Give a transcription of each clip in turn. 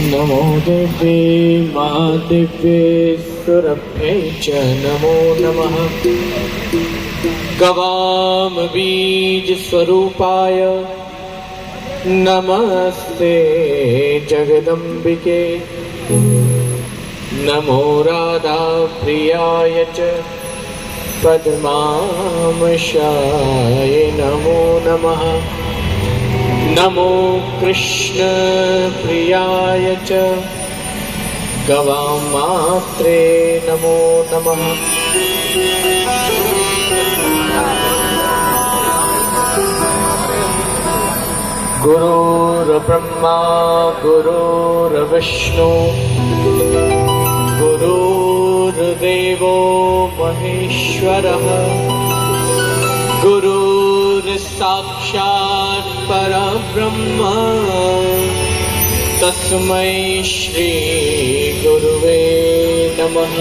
नमो देवे महादेवेश्वरभ्ये च नमो नमः। गवाम बीज स्वरूपाय नमस्ते जगदम्बिके। नमो राधा प्रियाय च पद्मामशाय नमो नमः। नमो कृष्ण प्रियाय च गवामात्रे नमो नमः। गुरुर्ब्रह्मा गुरुर्विष्णु गुरुर्देवो महेश्वरः। गुरुर्साक्षात् परब्रह्म तस्मै श्री गुरुवे नमः।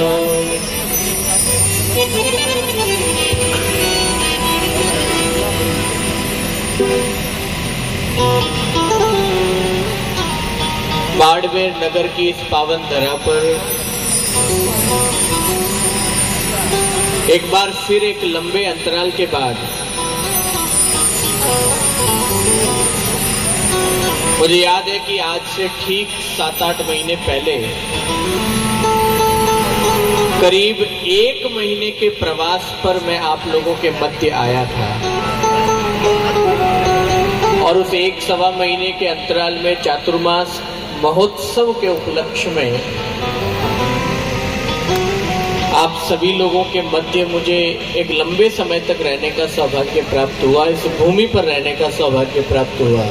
बाड़मेर नगर की इस पावन धरा पर एक बार फिर एक लंबे अंतराल के बाद मुझे याद है कि आज से ठीक 7-8 महीने पहले करीब 1 महीने के प्रवास पर मैं आप लोगों के मध्य आया था और उस 1-1.25 महीने के अंतराल में चातुर्मास महोत्सव के उपलक्ष्य में आप सभी लोगों के मध्य मुझे एक लंबे समय तक रहने का सौभाग्य प्राप्त हुआ, इस भूमि पर रहने का सौभाग्य प्राप्त हुआ।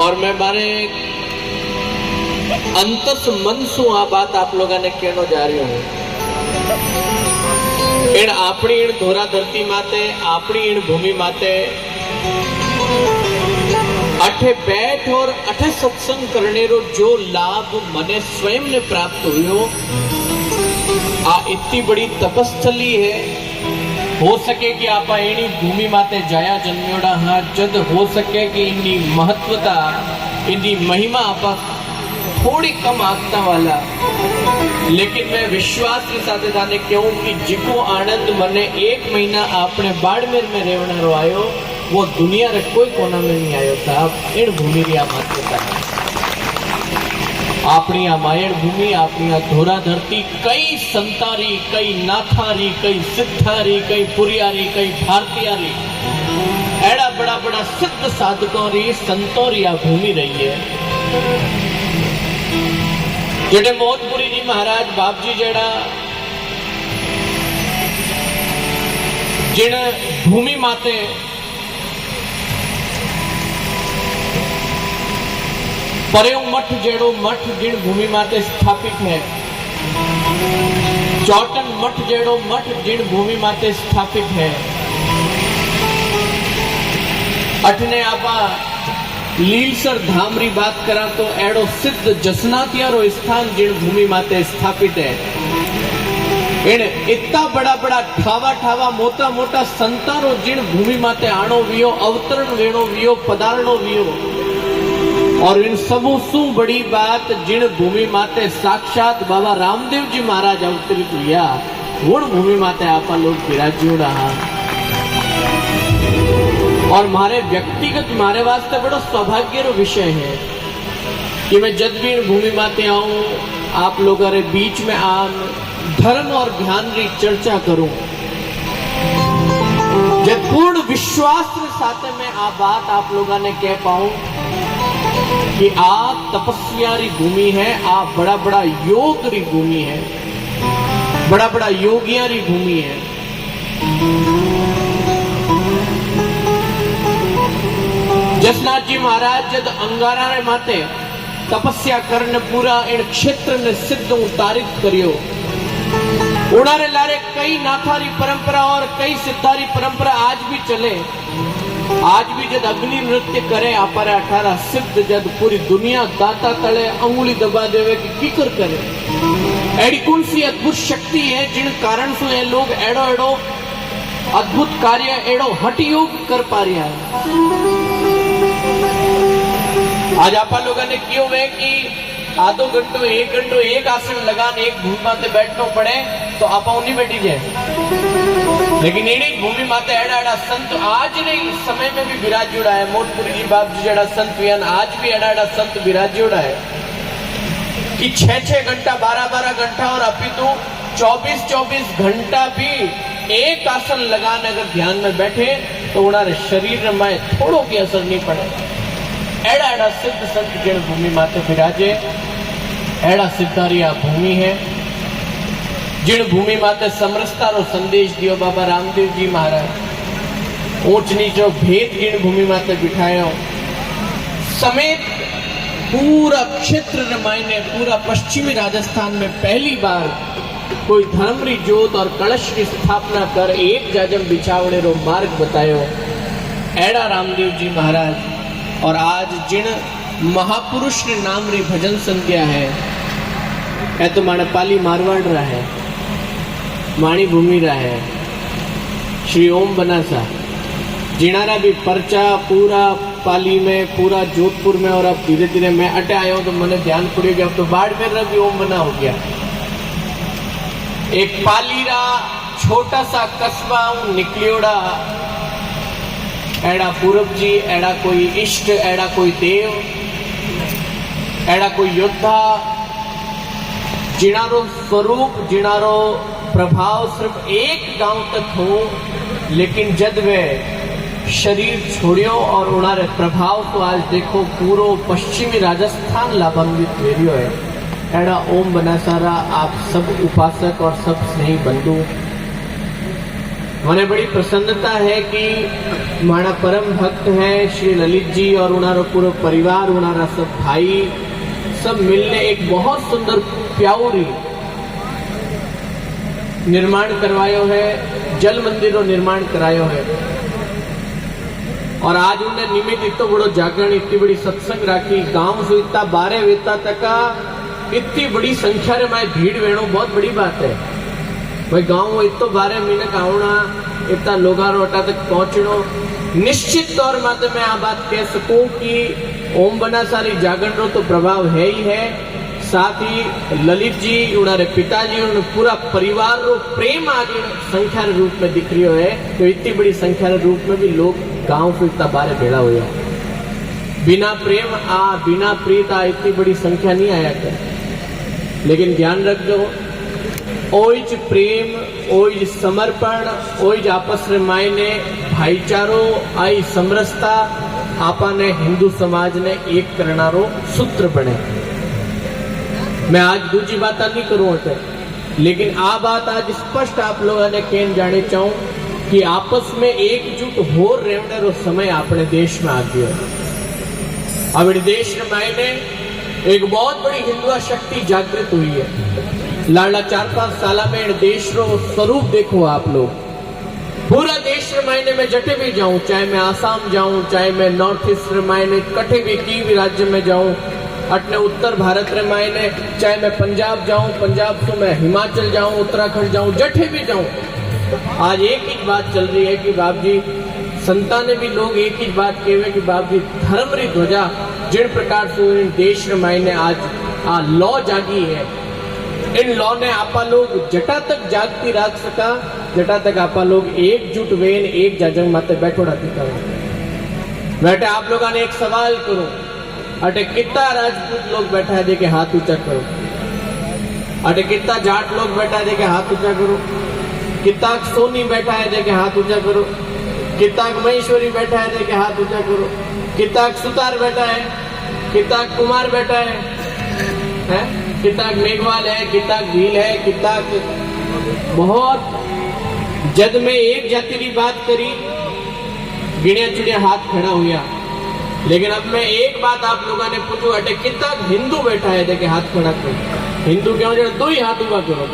और मैं मारे अंतस मन सु आ बात आप लोगों ने कहना जा रही हूँ। इन आपणी इन धोरा धरती माते, आपणी इन भूमि माते अठे बैठ और अठे सत्संग करने रो जो लाभ मने स्वयं ने प्राप्त हुयो, आ इतनी बड़ी तपस्थली है। हो सके कि आप एनी भूमि माते जाया जन्म्योड़ा हाँ, जद हो सके कि इनकी महत्वता इनकी महिमा आप थोड़ी कम आगता वाला, लेकिन मैं विश्वास के साथ थाने कहूं कि जिको आनंद मने 1 महीना आपने बाड़मेर में रहना रो आयो वो दुनिया रे कोई कोना में नहीं आयो साहब। इन भूमि की महत्वता अपनी आ मायण भूमि, अपनी आ धोरा धरती कई संतारी, कई नाथारी, कई सिद्धारी, कई पुरियारी, कई भारतीयारी, एड़ा बड़ा बड़ा सिद्ध साधकों री संतों री आ भूमि रही है। जेडे मोहतपुरी जी महाराज बाप जी जेड़ा जिन भूमि माते पर्यो मठ जेड़ो मठ जिन भूमि माते स्थापित है, चौटन मठ जेड़ो मठ जिन भूमि माते स्थापित है, अठने आपा लीलसर धाम री बात करा तो एड़ो सिद्ध जसनातिया रो स्थान जिन भूमि माते स्थापित है। इन इतना बड़ा बड़ा ठावा ठावा मोटा मोटा संतारो जिन भूमि माते आणो वियो, अवतरण वेणो वियो, पधारणो वियो। और इन सबू सु बड़ी बात जिन भूमि माते साक्षात बाबा रामदेव जी महाराज अवतरित हुआ, वो भूमि माते आपा लोग विराज्यो रहा। और मारे व्यक्तिगत मारे वास्ते बड़ो सौभाग्य रो विषय है कि मैं जब भी इन भूमि माते आऊं, आप लोगों रे बीच में आन धर्म और ध्यान री चर्चा करूं। जब पूर्ण विश्वास के साथ में आ बात आप लोगों ने कह पाऊं कि आ तपस्या री भूमि है, आ बड़ा बड़ा योग री भूमि है, बड़ा बड़ा योगिया री भूमि है। जसनाथ जी महाराज जब अंगारा रे माते तपस्या करने पूरा इन क्षेत्र ने सिद्ध उतारित करियो, उड़ारे लारे कई नाथारी परंपरा और कई सिद्धारी परंपरा आज भी चले। आज भी जब अग्नि नृत्य करे आपारे 18 सिद्ध जद पूरी दुनिया दाता तले अंगुली दबा देवे कि कीकर करे। एडी कौन सी अद्भुत शक्ति है जिन कारण से ये लोग एडो एडो अद्भुत कार्य एडो हठ योग कर पा रहा है। आज आप लोगों ने क्यों है कि आधो घंटो एक आसन लगाने एक भूमि माते बैठना पड़े तो आप उन्हीं बैठी जाए। लेकिन एडी भूमि माते एड़ा एड़ा संत आज ने इस समय में भी विराजोड़ा है। मोटपुरी जी बाप जी जड़ा संत वियान आज भी एड़ा एड़ा संत विराजोड़ा है कि 6-6 घंटा 12-12 घंटा और अभी तो 24-24 घंटा भी एक आसन लगाने अगर ध्यान में बैठे तो उन्हारे शरीर में थोड़ो की असर नहीं पड़े। एड़ा एड़ा सिद्ध संत जिन भूमि माते विराजे एड़ा सिद्धारी आ भूमि है जिन भूमि माते समरसता रो संदेश दियो बाबा रामदेव जी महाराज। ऊंच नीचो भेद जिन भूमि माते बिठायो समेत पूरा क्षेत्र रमायने पूरा पश्चिमी राजस्थान में पहली बार कोई धर्मरी जोत और कलश की स्थापना कर एक जाजम बिछावने रो मार्ग बतायो एड़ा रामदेव जी महाराज। और आज जिन महापुरुष ने नाम री भजन संध्या है ए तो माने पाली मारवाड़ रहा है माणी भूमि रहा है श्री ओम बनासा जिनारा भी पर्चा पूरा पाली में पूरा जोधपुर में। और अब धीरे धीरे मैं अटे आया हूं तो मैंने ध्यान पड़ गया अब तो बाड़मेर भी ओम बना हो गया। एक पालीरा छोटा सा कस्बा निकलियोड़ा एड़ा पूरब जी एड़ा कोई इष्ट एड़ा कोई देव एड़ा कोई योद्धा जिनारो स्वरूप जिनारो प्रभाव सिर्फ एक गांव तक हो। लेकिन जब वे शरीर छोड़ियो और उन्हारे प्रभाव को आज देखो पूरो पश्चिमी राजस्थान लाभान्वित हो है। एड़ा ओम बनासारा आप सब उपासक और सब स्नेही बंधु मने बड़ी प्रसन्नता है कि मारा परम भक्त है श्री ललित जी और उनारो पूरा परिवार उनारा सब भाई सब मिलने एक बहुत सुंदर प्याउरी निर्माण करवायो है जल मंदिरों निर्माण करायो है। और आज उन्हें निमित्त इतो बड़ो जागरण इतनी बड़ी सत्संग राखी गांव से इतना 12 वेता तक इतनी बड़ी संख्या रे माए भीड़ वेणो बहुत बड़ी बात है भाई। गांव में इतो 12 मिनट आवना इतना लोगारो अटा तक पहुंचनो निश्चित तौर माते मैं आ बात कह सकूं कि ओम बनासारी जागरण रो तो प्रभाव है ही है। साथ ही ललित जी उनारे पिताजी और पूरा परिवार रो प्रेम आज संख्या रूप में दिख रही है। तो इतनी बड़ी संख्या रूप में भी लोग गांव से इतना बारे भेड़ा हुआ बिना प्रेम बिना प्रीत इतनी बड़ी संख्या नहीं आया कर। लेकिन ध्यान रख दो ओइज प्रेम ओइज समर्पण ओइज आपस रे मायने भाईचारो आई समरसता आपा ने हिंदू समाज ने एक करनारो सूत्र बने। मैं आज दूसरी बात नहीं करूं लेकिन आ बात आज स्पष्ट आप लोगों ने कहन जाने चाहूं कि आपस में एकजुट हो रहने रो समय अपने देश में आ गया। अब देश में मायने एक बहुत बड़ी हिंदुआ शक्ति जागृत हुई है। लाला 4-5 साल में देश रो स्वरूप देखो आप लोग पूरा देश रे मायने में जटे भी जाऊं चाहे मैं आसाम जाऊं चाहे मैं नॉर्थ ईस्ट रे मायने कटे भी राज्य में जाऊं अपने उत्तर भारत रे मायने चाहे मैं पंजाब जाऊं पंजाब से मैं हिमाचल जाऊं उत्तराखंड जाऊं जटे भी जाऊं आज एक ही बात चल रही है कि बाप जी संता ने भी लोग एक ही बात कहे कि बाप जी धर्म री ध्वजा जिन प्रकार से देश रे मायने आज लॉ जागी है इन लॉ ने आपा लोग जटा तक जागती रख सका जटा तक आपा लोग एकजुट वेन एक जाजंग माते बैठोड़ा दिखा बैठे। आप लोगों ने एक सवाल करो अटे कितना राजपूत लोग बैठा है देखे हाथ ऊंचा करो। अटे कितना जाट लोग बैठा है देखे हाथ ऊंचा करो। कितना सोनी बैठा है देखे हाथ ऊंचा करो। कितना महेश्वरी बैठा है देखे हाथ ऊंचा करो। कितना सुतार बैठा है कितना कुमार बैठा है कितना मेघवाल है कितना भील है कितना बहुत जद में एक जाति की बात करी गिणिया चुड़िया हाथ खड़ा हुआ। लेकिन अब मैं एक बात आप लोगों ने पूछू अटे कितना हिंदू बैठा है देखे हाथ खड़ा करो। हिंदू क्यों जरा 2 ही हाथ उगा करो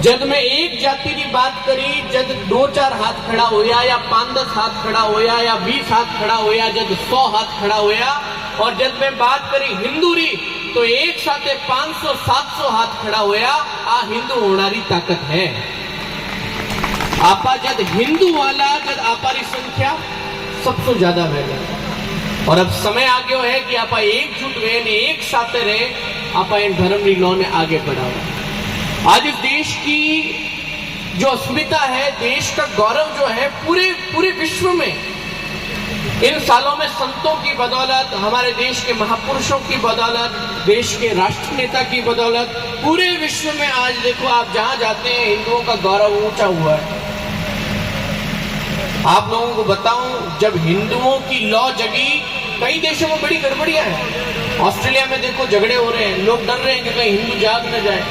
जद मैं एक जाति की बात करी, जद 2-4 हाथ खड़ा होया या 5-10 हाथ खड़ा होया या 20 हाथ खड़ा होया, जद 100 हाथ खड़ा होया, और जब मैं बात करी हिंदू री तो एक साथ 500-700 हाथ खड़ा होया। आ हिंदू होनारी ताकत है। आपा जद हिंदू वाला, जद आपारी संख्या सबसे ज्यादा है। और अब समय आ गया है कि आपा एकजुट रहे, एक साथ रहे, आपा इन धर्म री लौ ने आगे बढ़ाओ। आज इस देश की जो अस्मिता है, देश का गौरव जो है, पूरे विश्व में इन सालों में संतों की बदौलत, हमारे देश के महापुरुषों की बदौलत, देश के राष्ट्र नेता की बदौलत, पूरे विश्व में आज देखो आप जहां जाते हैं हिंदुओं का गौरव ऊंचा हुआ है। आप लोगों को बताऊं, जब हिंदुओं की लौ जगी, कई देशों में बड़ी गड़बड़ियां हैं। ऑस्ट्रेलिया में देखो झगड़े हो रहे हैं, लोग डर रहे हैं कि कहीं हिंदू जाग न जाए।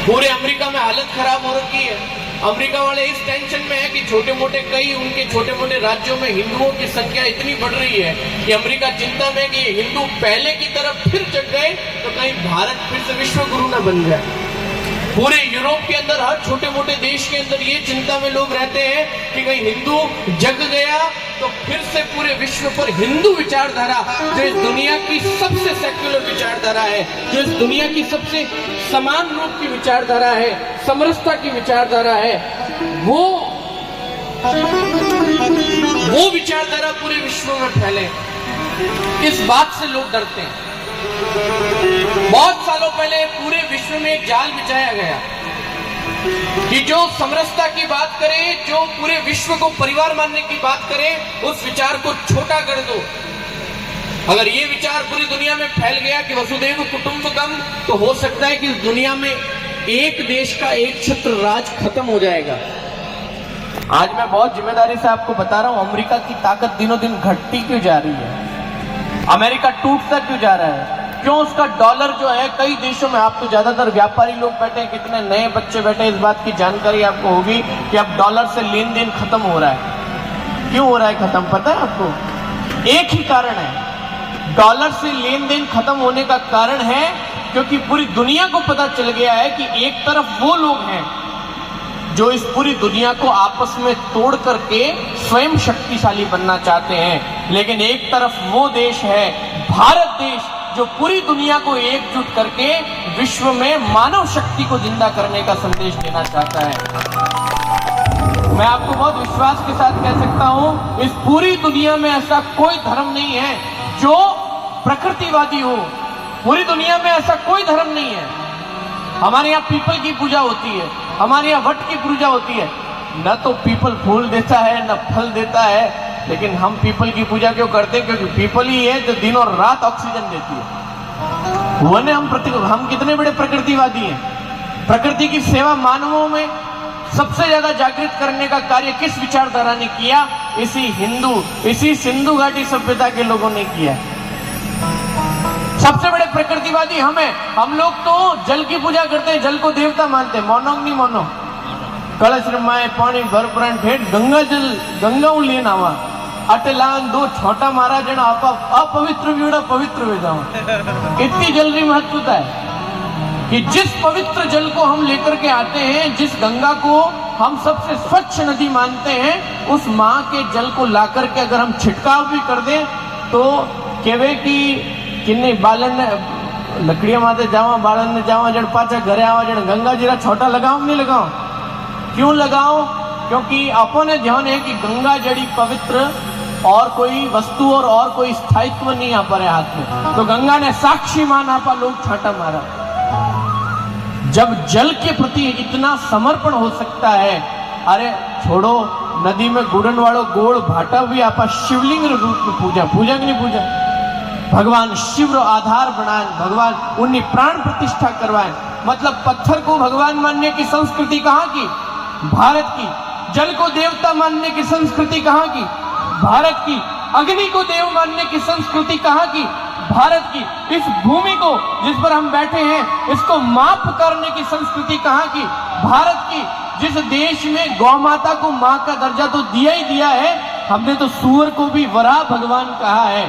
पूरे अमेरिका में हालत खराब हो रखी है। अमेरिका वाले इस टेंशन में है कि छोटे मोटे उनके छोटे मोटे राज्यों में हिंदुओं की संख्या इतनी बढ़ रही है कि अमेरिका चिंता में कि हिंदू पहले की तरफ फिर जग गए तो कहीं भारत फिर से विश्व गुरु न बन जाए। पूरे यूरोप के अंदर, हर छोटे मोटे देश के अंदर ये चिंता में लोग रहते हैं कि कहीं हिंदू जग गया तो फिर से पूरे विश्व पर हिंदू विचारधारा, जो इस दुनिया की सबसे सेक्युलर विचारधारा है, जो इस दुनिया की सबसे समान रूप की विचारधारा है, समरसता की विचारधारा है, वो विचारधारा पूरे विश्व में फैले। इस बात से लोग डरते हैं। बहुत सालों पहले पूरे विश्व में एक जाल बिछाया गया कि जो समरसता की बात करे, जो पूरे विश्व को परिवार मानने की बात करे, उस विचार को छोटा कर दो। अगर ये विचार पूरी दुनिया में फैल गया कि वसुधैव कुटुंबकम, तो हो सकता है कि इस दुनिया में एक देश का एक छत्र राज खत्म हो जाएगा। आज मैं बहुत जिम्मेदारी से आपको बता रहा हूं, अमेरिका की ताकत दिनों दिन घटती क्यों जा रही है, अमेरिका टूटता क्यों जा रहा है, क्यों उसका डॉलर जो है, कई देशों में, आप तो ज्यादातर व्यापारी लोग बैठे हैं, कितने नए बच्चे बैठे हैं, इस बात की जानकारी आपको होगी कि अब डॉलर से लेन देन खत्म हो रहा है। क्यों हो रहा है खत्म, पता है आपको? एक ही कारण है। डॉलर से लेन देन खत्म होने का कारण है क्योंकि पूरी दुनिया को पता चल गया है कि एक तरफ वो लोग हैं जो इस पूरी दुनिया को आपस में तोड़ करके स्वयं शक्तिशाली बनना चाहते हैं, लेकिन एक तरफ वो देश है, भारत देश, जो पूरी दुनिया को एकजुट करके विश्व में मानव शक्ति को जिंदा करने का संदेश देना चाहता है। मैं आपको बहुत विश्वास के साथ कह सकता हूं, इस पूरी दुनिया में ऐसा कोई धर्म नहीं है जो प्रकृतिवादी हो। पूरी दुनिया में ऐसा कोई धर्म नहीं है। हमारे यहाँ पीपल की पूजा होती है, हमारे यहाँ वट की पूजा होती है। न तो पीपल फूल देता है, न फल देता है, लेकिन हम पीपल की पूजा क्यों करते हैं? क्योंकि पीपल ही है जो दिन और रात ऑक्सीजन देती है। वने हम कितने बड़े प्रकृतिवादी हैं। प्रकृति की सेवा मानवों में सबसे ज्यादा जागृत करने का कार्य किस विचारधारा ने किया? इसी सिंधु घाटी सभ्यता के लोगों ने किया। सबसे बड़े प्रकृतिवादी हम हैं। हम लोग तो जल की पूजा करते हैं, जल को देवता मानते हैं। मोनो नहीं मोनो, कलश रमाए पानी भर पुराण ठेठ गंगा लेन आवा अटलान दो छोटा मारा जन आपा अपवित्र भी पवित्र हो जाओ। इतनी जल की महत्वता है कि जिस पवित्र जल को हम लेकर के आते हैं, जिस गंगा को हम सबसे स्वच्छ नदी मानते हैं, उस माँ के जल को ला करके अगर हम छिड़काव भी कर दें तो कहवे कि किन्नी बालन ने लकड़िया माते जावा, बालन ने जावा, जन पाचा घरे आवा, जन गंगा जीरा छोटा लगाओ नहीं लगाओ। क्यों लगाओ? क्योंकि अपने ध्यान है कि गंगा जड़ी पवित्र और कोई वस्तु और कोई स्थायित्व नहीं आ पा हाथ में, तो गंगा ने साक्षी मान आपा लोग छाटा मारा। जब जल के प्रति इतना समर्पण हो सकता है, अरे छोड़ो, नदी में गुड़न वालों गोड़ भाटा भी आपा शिवलिंग रूप में पूजा कि नहीं पूजा? भगवान शिव रो आधार बनाए, भगवान उन्नी प्राण प्रतिष्ठा करवाए। मतलब पत्थर को भगवान मानने की संस्कृति कहाँ की? भारत की। जल को देवता मानने की संस्कृति कहाँ की? भारत की। अग्नि को देव मानने की संस्कृति कहाँ की? भारत की। इस भूमि को जिस पर हम बैठे हैं, इसको मां पुकारने की संस्कृति कहाँ की? भारत की। जिस देश में गौ माता को मां का दर्जा तो दिया ही दिया है, हमने तो सूअर को भी वराह भगवान कहा है।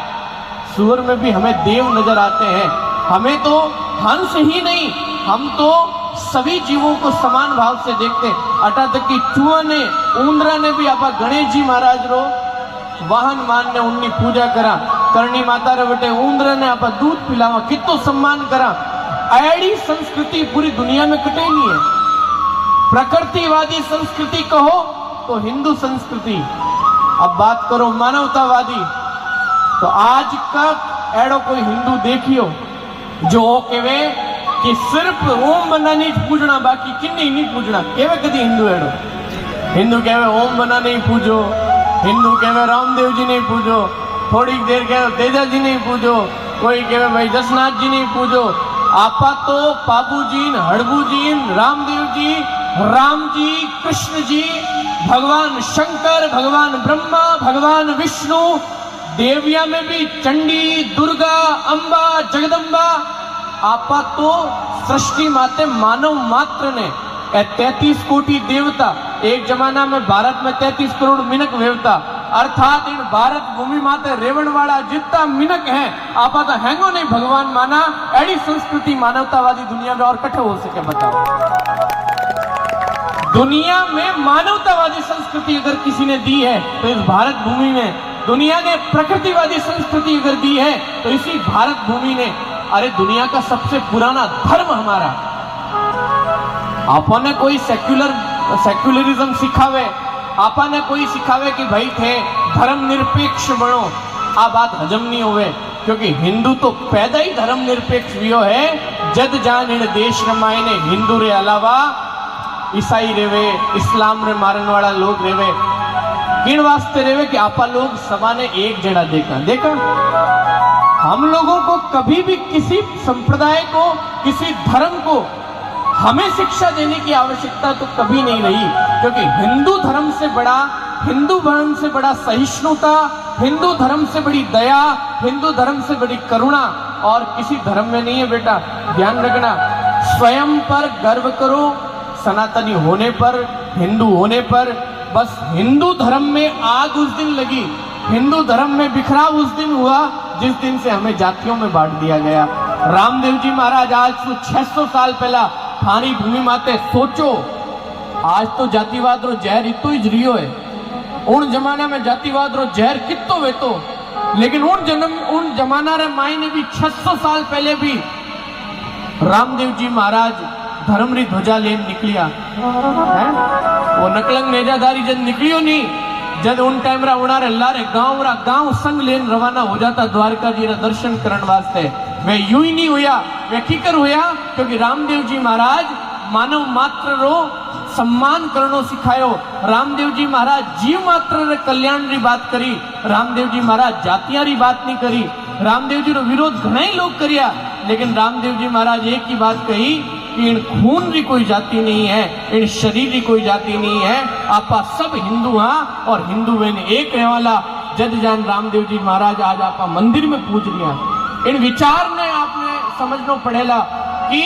सूअर में भी हमें देव नजर आते हैं। हमें तो हंस ही नहीं हम तो सभी जीवों को समान भाव से देखते अटा तक की चूहा ने ऊंदरा ने भी आपा गणेश जी महाराज रो वाहन मान ने उनकी पूजा करा करणी माता रे बटे ऊंदरा ने आपा दूध पिलावा कितो सम्मान करा। ऐडी संस्कृति पूरी दुनिया में कटे नहीं है। प्रकृतिवादी संस्कृति कहो तो हिंदू संस्कृति, अब बात करो मानवतावादी तो आज तक एड़ो कोई हिंदू देखियो जो केवे कि सिर्फ ओम बना नहीं पूजना बाकी किन्नी नहीं पूजना केवे कदी हिंदू एड़ो हिंदू केवे ओम बना नहीं पूजो, हिंदू केवे रामदेव जी नहीं पूजो, थोड़ी देर कहे तेजा जी नहीं पूजो, कोई कहे भाई जसनाथ जी नहीं पूजो। आपा तो पाबू जी हड़बू जी रामदेव जी राम जी कृष्ण जी भगवान शंकर भगवान ब्रह्मा भगवान विष्णु देविया में भी चंडी दुर्गा अंबा जगदम्बा आपा तो सृष्टि माते मानव मात्र ने 33 कोटि देवता एक जमाना में भारत में 33 करोड़ मिनक देवता अर्थात इन भारत भूमि माते रेवण वाला जितना मिनक है आपा तो हैंगो नहीं भगवान माना। ऐडी संस्कृति मानवतावादी दुनिया में और कठे हो सके बताओ। दुनिया में मानवतावादी संस्कृति अगर किसी ने दी है तो इस भारत भूमि में, दुनिया ने प्रकृतिवादी संस्कृति अगर दी है तो इसी भारत भूमि ने। अरे दुनिया का सबसे पुराना धर्म हमारा, आपने कोई सेक्युलरिज्म सिखावे, आपने कोई सिखावे कि भाई थे धर्म निरपेक्ष बनो, आ बात हजम नहीं होवे क्योंकि हिंदू तो पैदा ही धर्म निरपेक्ष वियो है। जद जान इन देश रमाए ने हिंदू रे अलावा ईसाई रेवे इस्लाम रे मारन वाला लोग रेवे किन वास्ते रेवे कि आपा लोग सभा ने एक जड़ा देखा हम लोगों को कभी भी किसी संप्रदाय को किसी धर्म को हमें शिक्षा देने की आवश्यकता तो कभी नहीं रही क्योंकि हिंदू धर्म से बड़ा सहिष्णुता, हिंदू धर्म से बड़ी दया, हिंदू धर्म से बड़ी करुणा और किसी धर्म में नहीं है। बेटा ध्यान रखना, स्वयं पर गर्व करो, सनातनी होने पर हिंदू होने पर। बस हिंदू धर्म में आग उस दिन लगी, हिंदू धर्म में बिखराव उस दिन हुआ जिस दिन से हमें जातियों में बांट दिया गया। रामदेव जी महाराज आज तो 600 साल पहला थानी भूमि माते सोचो, आज तो जातिवाद रो जहर इतो ही रियो है। उन जमाना में जातिवाद रो जहर कितो वेतो, लेकिन उन जमाना रे मायने भी 600 साल पहले भी रामदेव जी महाराज धर्म री ध्वजा लेन निकलिया है। वो नकलंग नेजाधारी जब निकलियो नहीं, जब उन टाइम रा उनारे लारे गांव संग लेन रवाना हो जाता द्वारका जी रा दर्शन करने वास्ते। वे यूं ही नहीं हुआ, वे किकर हुआ क्योंकि रामदेव जी महाराज मानव मात्र रो सम्मान करनो सिखायो। रामदेव जी महाराज जीव मात्र रे कल्याण री बात करी, रामदेव जी महाराज जातियां री बात नहीं करी। रामदेव जी रो विरोध घणा ही लोग करिया, लेकिन रामदेव जी महाराज एक ही बात कही कि इन खून री कोई जाति नहीं है, इन शरीर री कोई जाति नहीं है, आपा सब हिंदू हाँ और हिंदू वे एक रहने वाला। जद जान रामदेव जी महाराज आज आपा मंदिर में पूज रिया। इन विचार ने आपने समझना पड़ेगा कि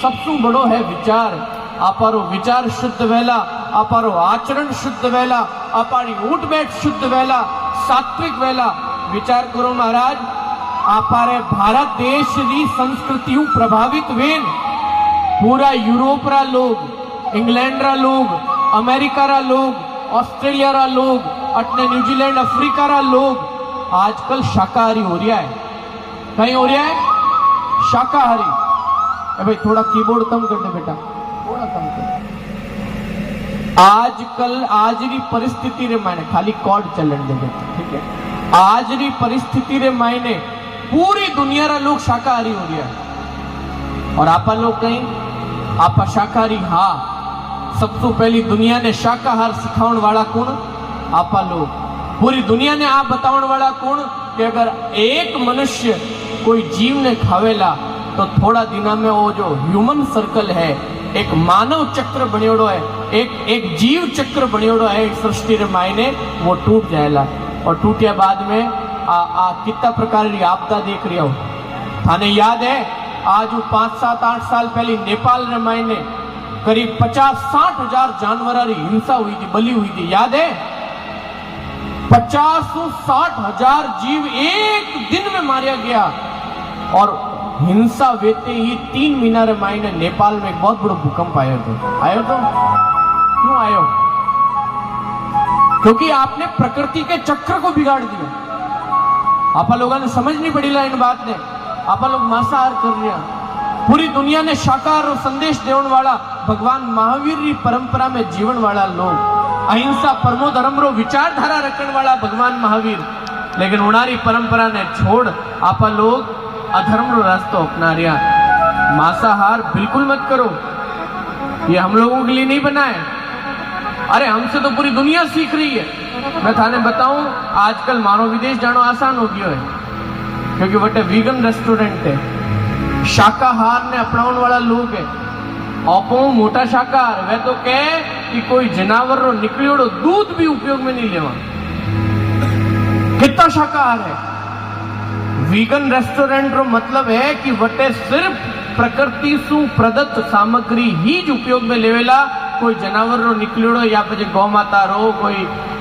सबसे बड़ो है विचार। आपारो विचार शुद्ध वेला, आपारो आचरण शुद्ध वेला, आपारी उठ बैठ शुद्ध वेला, सात्विक वेला। विचार करो महाराज, आपारे भारत देश री संस्कृतियों प्रभावित वेन पूरा यूरोप रा लोग, इंग्लैंड रा लोग, अमेरिका रा लोग, ऑस्ट्रेलिया रा लोग, अपने न्यूजीलैंड अफ्रीका रा लोग आजकल शाकाहारी हो रहा है। कहीं हो रहा है शाकाहारी। भाई थोड़ा कीबोर्ड कम कर दे बेटा, थोड़ा कम कर। आजकल आज री परिस्थिति रे मायने खाली कॉर्ड चलन दे बेटा, ठीक है। आज री परिस्थिति रे मायने पूरी दुनिया रा लोग शाकाहारी हो रहा है और आपा लोग कहीं आपा शाकाहारी। हाँ, सबसे पहली दुनिया ने शाकाहार सिखाने वाला कौन? आपा लोग। पूरी दुनिया ने आप बताने वाला कौन कि अगर एक मनुष्य कोई जीव ने खावेला तो थोड़ा दिना में वो जो ह्यूमन सर्कल है, एक मानव चक्र बनियोड़ो है, एक जीव चक्र बनियोड़ो है सृष्टि रे मायने, वो टूट जाएगा। और टूटिया बाद में कितना प्रकार की आपदा देख रही हो। थाने याद है आज 5, 7, 8 साल पहले नेपाल रे मायने करीब 50-60 हजार जानवर की हिंसा हुई थी, बलि हुई थी, याद है? 50-60 हजार जीव एक दिन में मारा गया और हिंसा वेते ही 3 महीना रे मायने नेपाल में एक बहुत बड़ो भूकंप आयो तो क्यों आयो? क्योंकि आपने प्रकृति के चक्र को बिगाड़ दिया। आप लोगों ने समझ नहीं पड़ी ला इन बात ने। आप लोग मांसाहार कर रहे हैं। पूरी दुनिया ने शाकाहार और संदेश देवन वाला भगवान महावीर री परंपरा में जीवन वाला लोग, अहिंसा परमो धर्म रो विचारधारा रखने वाला भगवान महावीर, लेकिन उनारी परंपरा ने छोड़ आप लोग अधर्म रो रास्ता अपना रिया। मांसाहार बिल्कुल मत करो, ये हम लोगों के लिए नहीं बना है। अरे हमसे तो पूरी दुनिया सीख रही है। मैं थाने बताऊं, आजकल मानो विदेश जानो आसान हो गया है, क्योंकि बटे वीगन रेस्टोरेंट है, शाकाहार ने अपनाने वाला लोग है। आपो मोटा शाकाहार वे तो कहे कि कोई जानवर रो निकलियोड़ो दूध भी उपयोग में नहीं लेवा। कितना शाकाहार है? वीगन रेस्टोरेंट रो मतलब है कि वटे सिर्फ प्रकृति सु प्रदत्त सामग्री ही ज उपयोग में लेवेला। कोई जानवर रो निकलियोड़ो या फिर गौ माता रो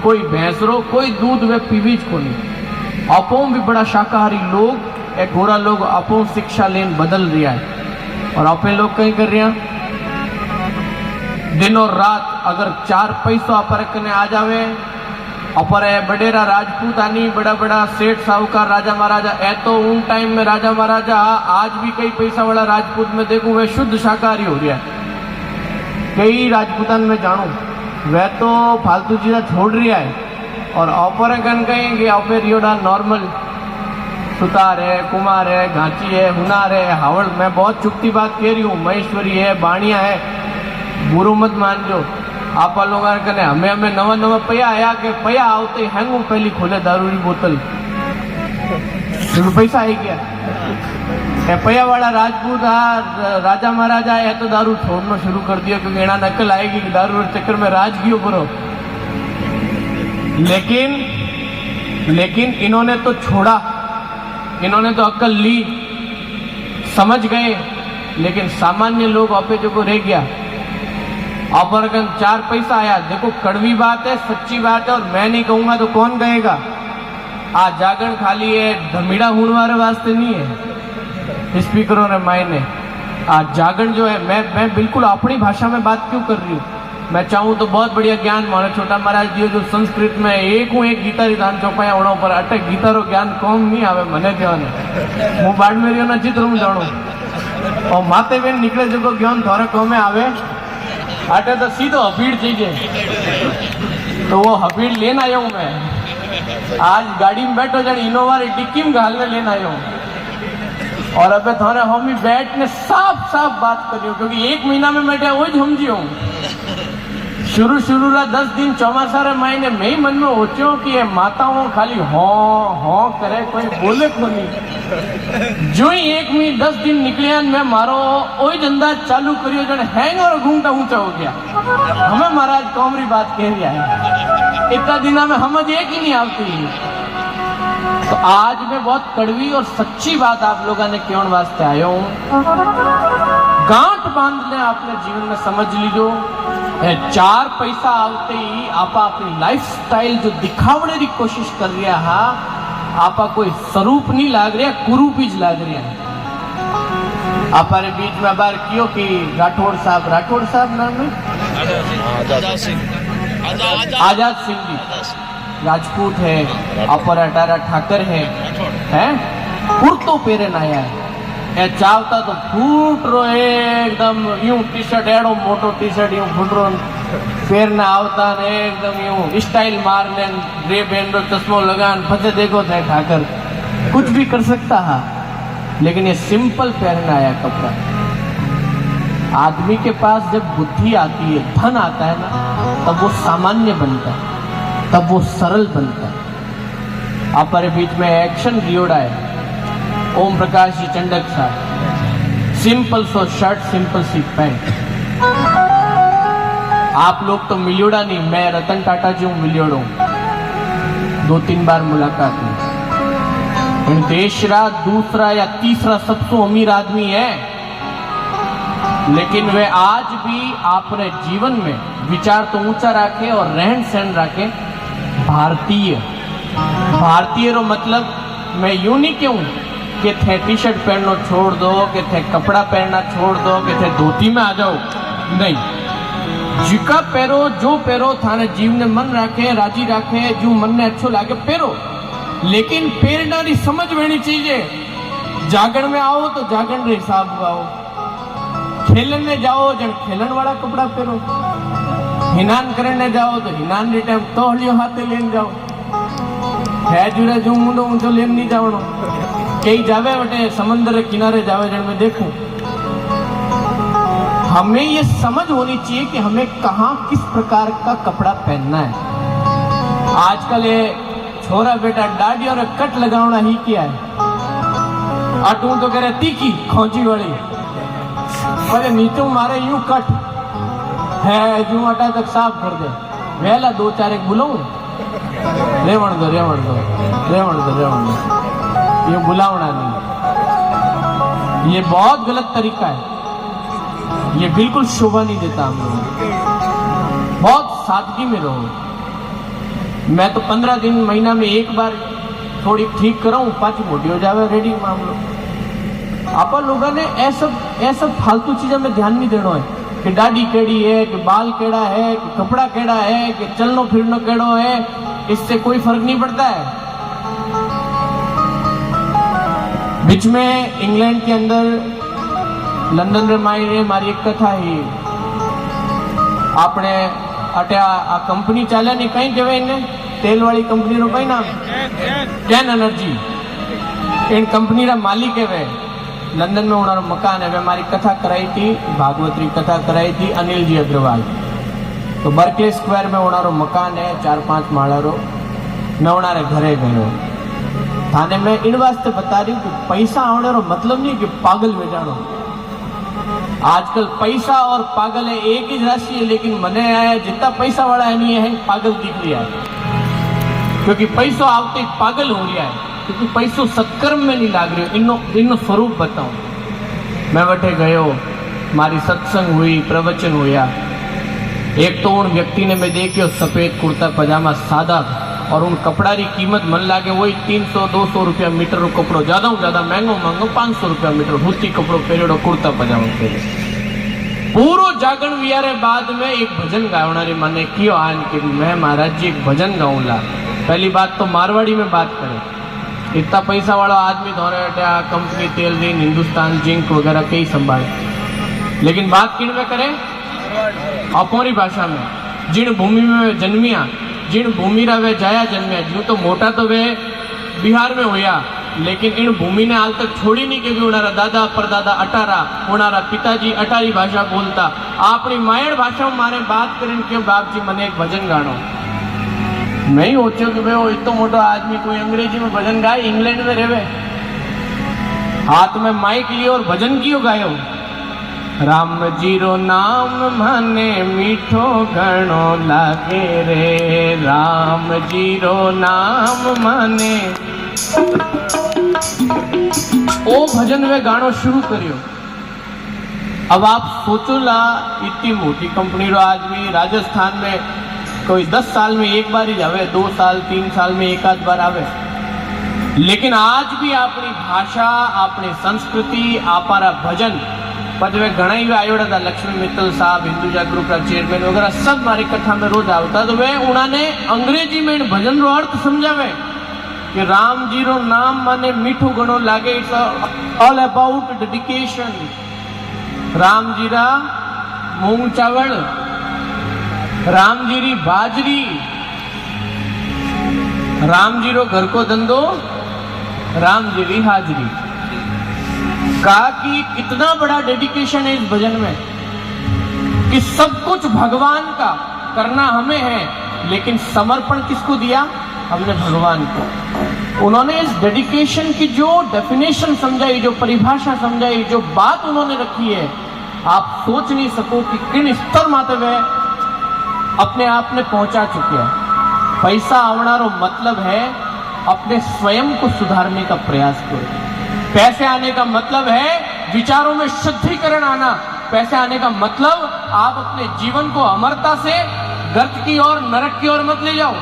कोई भैंस रो कोई दूध वे पीवीज को नहीं। आपो भी बड़ा शाकाहारी लोग ए गोरा लोग आपो शिक्षा लेन बदल रिया है। और आपे लोग कहीं कर रहे हैं, दिन और रात अगर 4 पैसों अपर कने आ जावे, अपर बडेरा राजपूत आनी बड़ा बड़ा सेठ साहूकार राजा महाराजा ए तो उन टाइम में राजा महाराजा, आज भी कई पैसा वाला राजपूत में देखूं वे शुद्ध शाकाहारी हो रहा है। कई राजपूतान में जानू वह तो फालतू चीज़ा छोड़ रहा है और ऑपर कन कहेंगे ऑपर योड़ा नॉर्मल सुतार है, कुमार है, घाची है, हुनार है, हावड़। मैं बहुत चुपती बात कह रही हूँ, महेश्वरी है, बाणिया है, गुरु मत मान जो। आप लोग कने हमें नवा पया आया के पया आवते हैंगू पहली खोले दारू की बोतल पैसा आई गया। पया वाला राजपूत राजा महाराजा है तो दारू छोड़ना शुरू कर दिया, क्योंकि एना नकल आएगी कि दारू के चक्कर में राज गियो करो। लेकिन इन्होंने तो छोड़ा, इन्होंने तो अक्ल ली, समझ गए। लेकिन सामान्य लोग आपे जो को रह गया, आप अगर 4 पैसा आया, देखो कड़वी बात है, सच्ची बात है, और मैं नहीं कहूंगा तो कौन कहेगा। आज जागरण खाली है धमीड़ा हुणवारे वास्ते नहीं है स्पीकरों ने मायने। आज जागरण जो है, मैं बिल्कुल अपनी भाषा में बात क्यों कर रही हूँ। मैं चाहूँ तो बहुत बढ़िया ज्ञान मानो छोटा महाराज दियो जो संस्कृत में एक गीता रिधान चौपाया होना पर अटक गीता रो ज्ञान कौन नहीं आवे मने देवाने। हूँ बाड़मेरियो ना चित्र हूँ जाणू और माते बेन निकले जो ज्ञान थोड़े कौमे आवे अटे तो सीधो हफीड़ चाहिए, तो वो हफीड़ लेना आया हूँ मैं। आज गाड़ी में बैठो जन इनोवा डिक्की में घालने लेना आया हूँ। और अब थोड़े हम ही बैठ ने साफ बात करियो, क्योंकि 1 महीना में बैठे वो समझियो। शुरू 10 दिन चौमासा मायने में ही मन में होचो कि ये माताओं खाली हाँ करे, कोई बोले को नहीं। जो ही 1 महीने 10 दिन निकलिया मैं मारो वही धंधा चालू करियो जन हैंग और घूमता ऊंचा हो गया। हमें महाराज कौमरी बात कह रहा है, इतना दिना में समझ एक ही नहीं आती। तो आज मैं बहुत कड़वी और सच्ची बात आप लोगों ने क्यों वास्ते आया हूं। गांठ बांध ले आपने जीवन में, समझ लीजो 4 पैसा आते ही आप अपनी लाइफस्टाइल जो दिखावने की कोशिश कर रहा है, आपा कोई स्वरूप नहीं लाग रहा, कुरूप ही लाग रहा है। हमारे बीच में बार क्यों कि राठौड़ साहब नाम है आजाद सिंह जी राजपूत है, अपर अटारा ठाकर है, कुर्तो पेरन आया है। चावता तो फूट रो एकदम यूं टी शर्ट एड़ो मोटो टी शर्ट यूं फूट रो पेरना आवता ने एकदम यूं स्टाइल मार ले रे बैंड रो चश्मो लगान फसे देखो थे ठाकर कुछ भी कर सकता है। लेकिन ये सिंपल पहनना आया कपड़ा। आदमी के पास जब बुद्धि आती है, धन आता है ना, तब वो सामान्य बनता है, तब वो सरल बनता है। हमारे बीच में एक्शन लियोड़ा है ओम प्रकाश जी चंडक साहब, सिंपल सो शर्ट सिंपल सी पैंट। आप लोग तो मिलियोड़ा नहीं, मैं रतन टाटा जी हूँ मिलियोड़ा हूँ, 2-3 बार मुलाकात हुई। देशरा दूसरा या तीसरा सबसे अमीर आदमी है, लेकिन वे आज भी अपने जीवन में विचार तो ऊंचा रखे और रहन सहन रखे भारतीय रो मतलब मैं यूं नहीं कहूं कि थे टी शर्ट पहनना छोड़ दो, कि थे कपड़ा पहनना छोड़ दो, कि थे धोती में आ जाओ। नहीं, जिका पहरो थाने जीव ने मन राखे, राजी राखे, जो मन ने अच्छो लागे पहरो, लेकिन पहरना री समझ होनी चाहिए। जागरण में आओ तो जागरण रे हिसाब में आओ, खेलन में जाओ जन खेलन वाला कपड़ा पहरो, हिनान करने जाओ तो हिनान रे टाइम तोहलियो हाथे लेन जाओ, है जुरे जो मुंडो ऊंचो लेन नहीं जावनो। कई जावे बटे समंदर के किनारे जावे जन में देखूं। हमें ये समझ होनी चाहिए कि हमें कहाँ किस प्रकार का कपड़ा पहनना है। आजकल ये छोरा बेटा दाढ़ी और कट लगाना ही किया है। अटू तो कह रहे तीखी खोजी वाली, अरे नीचे मारे यूं कट है जो अटा तक साफ कर दे, वेला दो चार एक बुलाऊं, रेवण दो ये बुलावना नहीं, ये बहुत गलत तरीका है, ये बिल्कुल शोभा नहीं देता हम लोग। बहुत सादगी में रहो। मैं तो 15 दिन महीना में एक बार थोड़ी ठीक कराऊं, पाँच मोटी हो जावे रेडी मामलो। आप लोगों ने ऐसा फालतू चीजों में ध्यान नहीं देना है कि दाढ़ी केड़ी है, कि बाल केड़ा है, कि कपड़ा केड़ा है, कि चलनो फिरनो केड़ो है, इससे कोई फर्क नहीं पड़ता है। बीच में इंग्लैंड के अंदर लंदन रे मारी एक कथा ही आपने अटे आ कंपनी चाले नहीं कहीं कहे इन्हें तेल वाली कंपनी रो कहीं नाम कैन एनर्जी, इन कंपनी रा मालिक है वे लंदन में उन्हारो मकान है। वे हमारी कथा कराई थी, भागवतरी कथा कराई थी अनिल जी अग्रवाल। तो बर्कले स्क्वायर में उन्हारो मकान है 4-5 माला रो। मैं उन्हारे घरे गयो थाने में इन वास्ते बता रही हूँ कि पैसा आने रो मतलब नहीं कि पागल में जानो। आजकल पैसा और पागल है एक ही राशि है, लेकिन मने आया जितना पैसा वाला है नहीं है पागल दिख रहा है, क्योंकि पैसा आवते ही पागल हो गया है, क्योंकि पैसों सत्कर्म में नहीं लाग रही। इनो स्वरूप बताऊं। मैं बैठे गयो, मारी सत्संग हुई, प्रवचन हुआ। एक तो उन व्यक्ति ने मैं देखियो सफेद कुर्ता पजामा सादा, और उन कपड़ा की कीमत मन लागे वही 300-200 रुपया मीटर रो कपड़ो, ज्यादा महंगो 500 रुपया मीटर धोती कपड़ो पहरेड़ो, कुर्ता पजामा पहरे। पूरो जागरण वियारे बाद में एक भजन गावनारी माने कियो आन के मैं महाराज जी एक भजन गाऊंला। पहली बात तो मारवाड़ी में बात करे, इतना पैसा वाला आदमी धोरे कंपनी तेल दिन हिंदुस्तान जिंक वगैरह कई संभाले, लेकिन बात किन में करे अपनी भाषा में। जिन भूमि में जन्मिया, जिन भूमि रा वे जाया जन्मिया, जो तो मोटा तो वे बिहार में हुआ, लेकिन इन भूमि ने हाल तक छोड़ी नहीं कि उनारा दादा परदादा अटारा, उनारा पिताजी अटारी भाषा बोलता। अपनी मायड़ भाषा में मारे बात करें कि बाप जी मने एक भजन गानो। मैं ही सोचो कि भाई वो इतना मोटा आदमी कोई अंग्रेजी में भजन गाए, इंग्लैंड में रहे, हाथ में माइक लियो और भजन क्यों गायो। राम जीरो नाम मने मीठो घणो लागे रे, राम जीरो नाम मने। ओ भजन वे गानो शुरू करियो। अब आप सोचो ला, इतनी मोटी कंपनी रो आदमी राजस्थान में कोई 10 साल में एक बार ही जावे, 2 साल 3 साल में एक आध बार आवे, लेकिन आज भी अपनी भाषा, अपनी संस्कृति, आपारा भजन पर वे घना ही आयोड़ा था। लक्ष्मी मित्तल साहब, हिंदुजा ग्रुप का चेयरमैन वगैरह सब हमारी कथा में रोज आता। तो वे उन्होंने अंग्रेजी में इन भजन रो अर्थ समझावे कि राम जी रो नाम माने मीठो घणो लागे, it's all about dedication. Ram ji रा मूंग चावल, राम जी री बाजरी, राम जी रो घर को धंधो, राम जी री हाजरी। कहा कि इतना बड़ा डेडिकेशन है इस भजन में कि सब कुछ भगवान का करना हमें है, लेकिन समर्पण किसको दिया? हमने भगवान को। उन्होंने इस डेडिकेशन की जो डेफिनेशन समझाई, जो परिभाषा समझाई, जो बात उन्होंने रखी है, आप सोच नहीं सको कि किन स्तर माते वे अपने आप में पहुंचा चुके हैं। पैसा आवनारो मतलब है अपने स्वयं को सुधारने का प्रयास करो। पैसे आने का मतलब है विचारों में शुद्धिकरण आना। पैसे आने का मतलब आप अपने जीवन को अमरता से गर्त की ओर, नरक की ओर मत ले जाओ।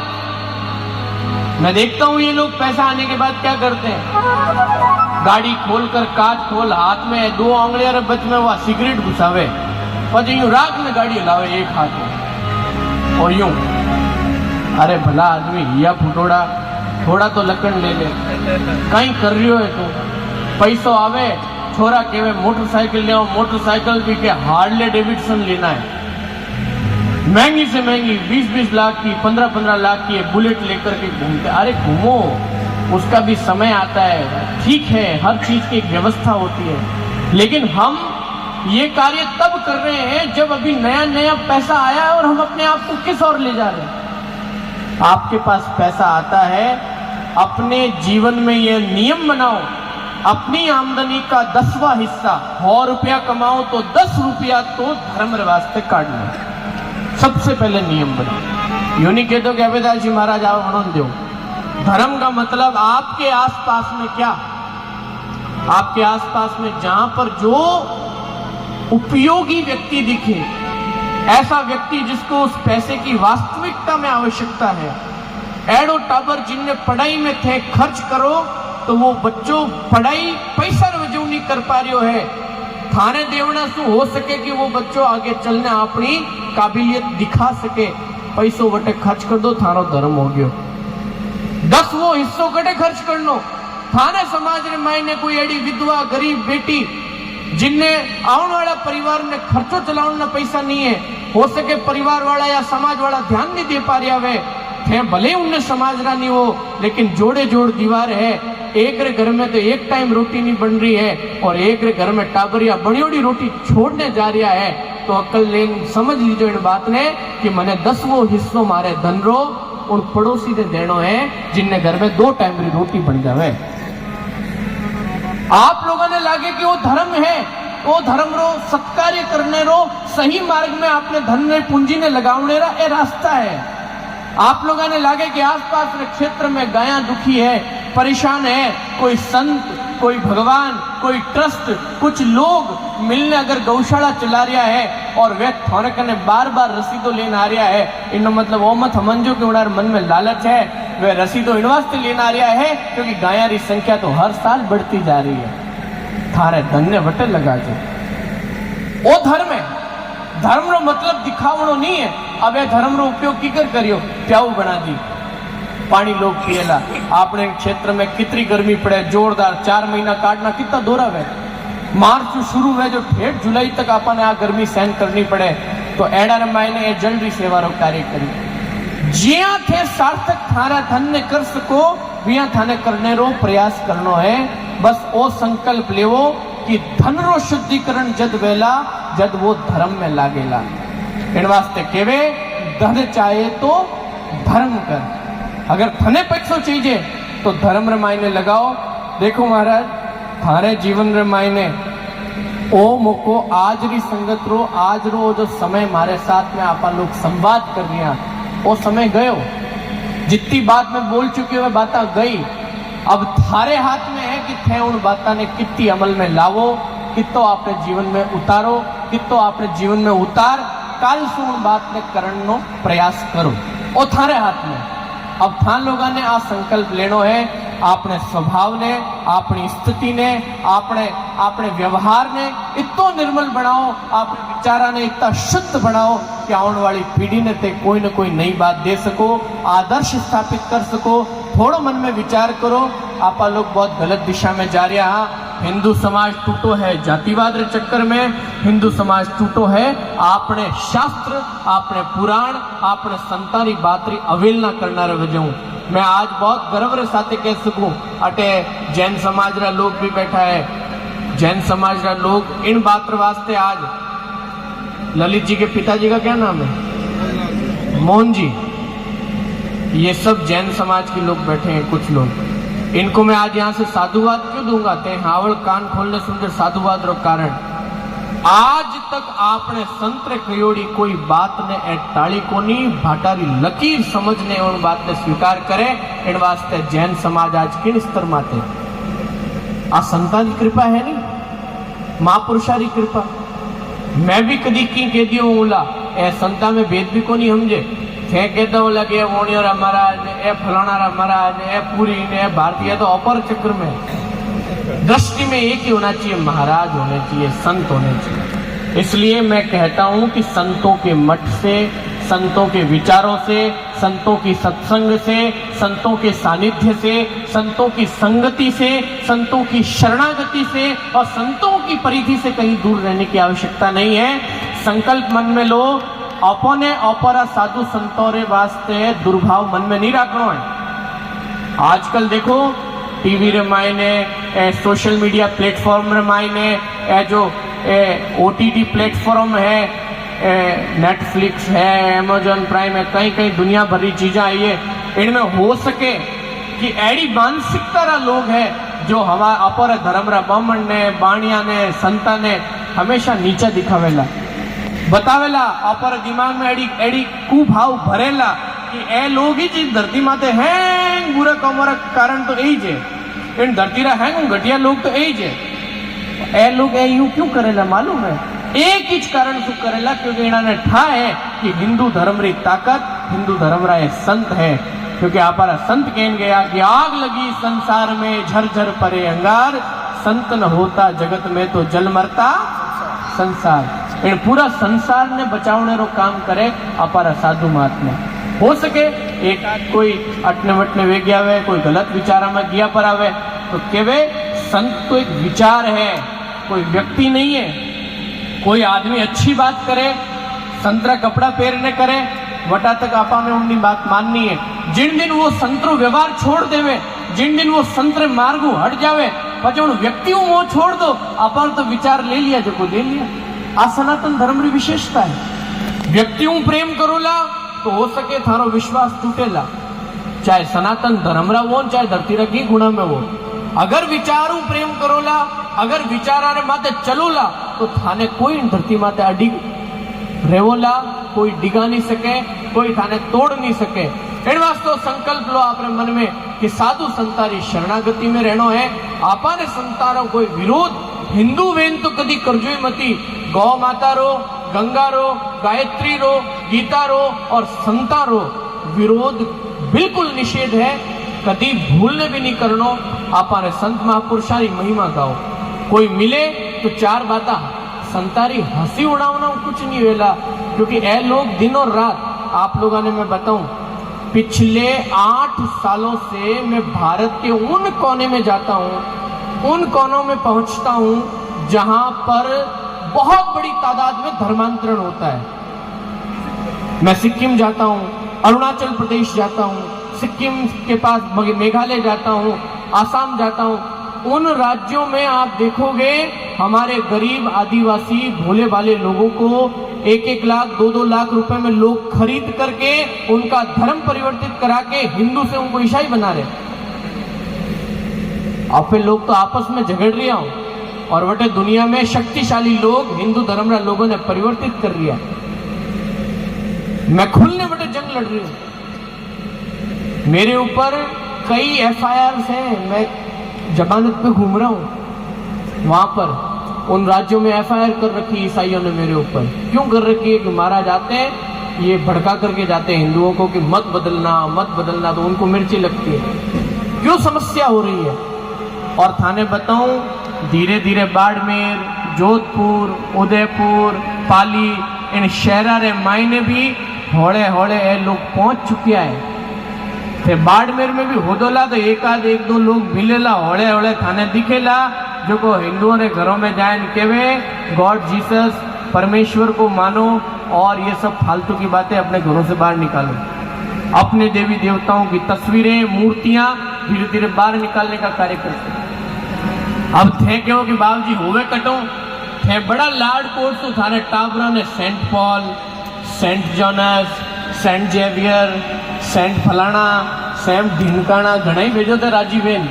मैं देखता हूं ये लोग पैसा आने के बाद क्या करते हैं, गाड़ी खोलकर कांच खोल, हाथ में 2 आंगलियां रे बच में वह सिगरेट घुसावे, પછી यूं राख में गाड़ी लावे एक हाथ में और यूं। अरे भला आदमी या फुटोड़ा, थोड़ा तो लकड़ ले ले, कहीं कर रही है तू। पैसो आवे, छोरा केवे मोटरसाइकिल ले आओ, मोटरसाइकिल भी के हार्ले डेविडसन लेना है, महंगी से महंगी 20-20 लाख की, 15-15 लाख की बुलेट लेकर के घूमते। अरे घूमो, उसका भी समय आता है, ठीक है, हर चीज की एक व्यवस्था होती है, लेकिन हम ये कार्य तब कर रहे हैं जब अभी नया नया पैसा आया है और हम अपने आप को किस ओर ले जा रहे हैं। आपके पास पैसा आता है, अपने जीवन में ये नियम बनाओ, अपनी आमदनी का 10वां हिस्सा 100 रुपया कमाओ तो 10 रुपया तो धर्म के वास्ते काटना, सबसे पहले नियम बनाओ। यूं नहीं कहते कि अबेदास जी महाराज आओ बनोन दो। धर्म का मतलब आपके आसपास में क्या, आपके आसपास में जहां पर जो उपयोगी व्यक्ति दिखे, ऐसा व्यक्ति जिसको उस पैसे की वास्तविकता में आवश्यकता है। एडो टाबर जिनने पढ़ाई में थे खर्च करो तो वो बच्चों पढ़ाई पैसा रजू नहीं कर पा रही है, थाने देवना शू हो सके कि वो बच्चों आगे चलने अपनी काबिलियत दिखा सके, पैसों वटे खर्च कर दो, थारो धर्म हो गयो। 10 वो हिस्सों कटे खर्च कर लो, थाने समाज रे मायने कोई एडी विधवा गरीब बेटी जिनने आने वाला परिवार ने खर्चो चलाने पैसा नहीं है, हो सके परिवार वाला या समाज वाला ध्यान नहीं दे पा रहा वे थे, भले उनने समाज रा नहीं हो, लेकिन जोड़े जोड़ दीवार है, एक रे घर में तो एक टाइम रोटी नहीं बन रही है और एक रे घर में टाबरिया बड़ी रोटी छोड़ने जा रहा है, तो अकल लेन समझ लीजिए इन बात ने कि मैंने 10वां हिस्सों मारे धन रो उन पड़ोसी ने देनो है जिनने घर में 2 टाइम री रोटी बन जावे। आप लोगों ने लागे कि वो धर्म है, वो धर्म रो सत्कार्य करने रो सही मार्ग में आपने धन ने पूंजी ने लगावने रा ये रास्ता है। आप लोगों ने लागे कि आसपास के क्षेत्र में गायां दुखी है, परेशान है, कोई संत, कोई भगवान, कोई ट्रस्ट, कुछ लोग मिलने अगर गौशाला चला रहा है और वे थोड़े कने बार-बार रसीदों लेने आ रहा है, इनो मतलब वो मत समझो कि उड़ार मन में लालच है, वे रसीदों इन वास्ते लेने आ रहा है क्योंकि गाया री संख्या तो हर साल बढ़ती जा रही है। थारे धन्य वटे लगा जो वो धर्म है। धर्म रो मतलब दिखावणो नहीं है। अब ये धर्म रो उपयोग की कर करियो, प्याऊ बना दी, पानी लोग पिएला। आपने क्षेत्र में कितनी गर्मी पड़े, जोरदार 4 महीना काटना कितना दोरा है। मार्च शुरू है जो 8 जुलाई तक आपने आ गर्मी सहन करनी पड़े, तो एडा मायने ये जल री सेवा रो कार्य करी। जिया थे सार्थक थारा धन ने कर सको, बिया थाने करने रो प्रयास करनो है। बस ओ संकल्प लेवो कि धन रो शुद्धिकरण जद वेला जद वो धर्म में लागेला। इन वास्ते केवे धन चाहे तो धर्म कर, अगर थने पैसो चाहिए तो धर्म रे मायने लगाओ। देखो महाराज, थारे जीवन रे मायने ओ मोको आज री संगत रो, आज रो जो समय मारे साथ में आपा लोग संवाद कर रिया, वो समय गयो। जितनी बात मैं बोल चुकी हूँ बात गई, अब थारे हाथ में है कि थे उन बातों ने कितनी अमल में लावो, कितो आपने जीवन में उतारो, कितो आपने जीवन में उतार काल से उन बात ने करने नो प्रयास करो, वो थारे हाथ में। अब थान लोगों ने आ संकल्प लेनो है, अपने स्वभाव ने, अपनी स्थिति ने, अपने व्यवहार ने इतना निर्मल बनाओ, अपने विचारा ने इतना शुद्ध बनाओ कि आने वाली पीढ़ी ने ते कोई न कोई नई बात दे सको, आदर्श स्थापित कर सको। थोड़ो मन में विचार करो, आपा लोग बहुत गलत दिशा में जा रहा है। हिंदू समाज टूटो है जातिवाद के चक्कर में, हिंदू समाज टूटो है आपने शास्त्र, आपने पुराण, आपने संतानी बातरी अवेलना करना वजह। मैं आज बहुत गर्व के साथ कह सकूं, अटे जैन समाज रा लोग भी बैठा है। जैन समाज रा लोग इन बात वास्ते आज ललित जी के पिताजी का क्या नाम है, मोहन जी, ये सब जैन समाज के लोग बैठे हैं। कुछ लोग इनको मैं आज यहाँ से साधुवाद क्यों दूंगा, ते हावड़ कान खोलने सुनते साधुवाद रो कारण आज तक आपने संतरे कयोड़ी कोई बात ने ए टाली कोनी, भाटारी लकीर समझने उन बात ने स्वीकार करे। इन वास्ते जैन समाज आज किन स्तर माते आ संतां की कृपा है नहीं, महापुरुषारी कृपा। मैं भी कदी की कह दियो बोला ए संता में भेद भी कोनी समझे, थे कहता हूँ लगे मोनियोरा महाराज, ए फलाना महाराज, ए पूरी ने भारतीय तो अपर चक्र में दृष्टि में एक ही होना चाहिए, महाराज होने चाहिए, संत होने चाहिए। इसलिए मैं कहता हूं कि संतों के मठ से, संतों के विचारों से, संतों की सत्संग से, संतों के सानिध्य से, संतों की संगति से, संतों की शरणागति से और संतों की परिधि से कहीं दूर रहने की आवश्यकता नहीं है। संकल्प मन में लो, अपने अपरा साधु संतों रे वास्ते दुर्भाव मन में नहीं रखना है। आजकल देखो टीवी रे मायने, सोशल मीडिया प्लेटफॉर्म रे मायने, जो OTT प्लेटफॉर्म है, नेटफ्लिक्स है, अमेजॉन प्राइम है, कई कई दुनिया भरी चीजें आई है। इनमें हो सके कि ऐडी मानसिकता रा लोग है जो हमारा अपर धर्म रा ब्राह्मण ने, बाणिया ने, संता ने हमेशा नीचा दिखावेला, बतावेला। अपर दिमाग में एडी कुभाव भरेला कि ए लोग ही चीज धरती माते हैं, बुरा कमरा कारण तो यही जे इन धरती रा है घटिया लोग तो यही जे। ए लोग ए यूं क्यों करेला मालूम है? एक ही कारण से करेला क्योंकि इन्होंने ठा है कि हिंदू धर्म री ताकत, हिंदू धर्म रा संत है। क्योंकि हमारा संत कहन गया कि आग लगी संसार में झरझर परे अंगार, संत न होता जगत में तो जल मरता संसार। इन पूरा संसार ने बचावने रो काम करे हमारा साधु महात्मा। हो सके एक कोई अटने वटने वे गया वे, कोई गलत विचार में गया पर आवे तो केवे संत तो एक विचार है, कोई व्यक्ति नहीं है। कोई आदमी अच्छी बात करे, संतरा कपड़ा पहनने करे, वटा तक आपा में उनकी बात माननी है। जिन दिन वो संतरो व्यवहार छोड़ देवे, जिन दिन वो संतरे मार्गू हट जावे, पचे उन व्यक्तियों वो छोड़ दो, आपा तो विचार ले लिया जो को ले लिया। आ सनातन धर्म की विशेषता है। व्यक्तियों प्रेम करोला तो हो सके थारो विश्वास टूटेला, चाहे सनातन धर्म रा वो, चाहे धरती रा की गुणा में वो। अगर विचारू प्रेम करोला, अगर विचारा रे माते चलोला तो थाने कोई धरती माते अडिग रेवोला, कोई डिगा नहीं सके, कोई थाने तोड़ नहीं सके। इन वास्तव संकल्प लो अपने मन में कि साधु संतारी शरणागति में रहनो है। आपा ने संतारो कोई विरोध हिंदू वेन तो कदी करजोई मती। गौ माता रो, गंगा रो, गायत्री रो, गीता रो और संता रो विरोध बिल्कुल निषेध है, कदी भूलने भी नहीं करनो। आपा ने संत महापुरुषारी महिमा गाओ। कोई मिले तो चार बाता संतारी हंसी उड़ावना कुछ नहीं वेला, क्योंकि ए लोग दिन और रात, आप लोगों ने मैं बताऊं, पिछले 8 सालों से मैं भारत के उन कोने में जाता हूं, उन कोनों में पहुंचता हूं जहां पर बहुत बड़ी तादाद में धर्मांतरण होता है। मैं सिक्किम जाता हूं, अरुणाचल प्रदेश जाता हूं, सिक्किम के पास मेघालय जाता हूं, आसाम जाता हूं। उन राज्यों में आप देखोगे हमारे गरीब आदिवासी भोले भाले लोगों को 1-1 लाख 2-2 लाख रुपए में लोग खरीद करके उनका धर्म परिवर्तित करा के हिंदू से उनको ईसाई बना रहे। आप लोग तो आपस में झगड़ रहे हो और वटे दुनिया में शक्तिशाली लोग हिंदू धर्म रा लोगों ने परिवर्तित कर लिया। मैं खुलने वटे जंग लड़ रही हूं। मेरे ऊपर कई FIRs हैं, मैं जमानत पे घूम रहा हूं। वहां पर उन राज्यों में FIR कर रखी ईसाइयों ने मेरे ऊपर। क्यों कर रखी है? कि मारा जाते हैं, ये भड़का करके जाते हैं हिंदुओं को कि मत बदलना, तो उनको मिर्ची लगती है। क्यों समस्या हो रही है? और थाने बताऊं, धीरे धीरे बाड़मेर, जोधपुर, उदयपुर, पाली, इन शहरा रे मायने भी हौले हौले लोग पहुंच चुके हैं। फिर बाड़मेर में भी होदोला तो एक दो लोग मिलेला, हौले हौले थाने दिखेला, जो को हिंदुओं ने घरों में जाए केवे गॉड जीसस, परमेश्वर को मानो और ये सब फालतू की बातें अपने घरों से बाहर निकालो। अपने देवी देवताओं की तस्वीरें, मूर्तियां धीरे धीरे बाहर निकालने का कार्य करते। अब थे क्यों कि बाबू जी होवे कटो थे बड़ा लाड कोट तो थाने टाबरा ने Saint Paul, Saint John's, Saint Xavier, Saint फलाना, सेंट ढिनकाना घना ही भेजो थे राजीवेन।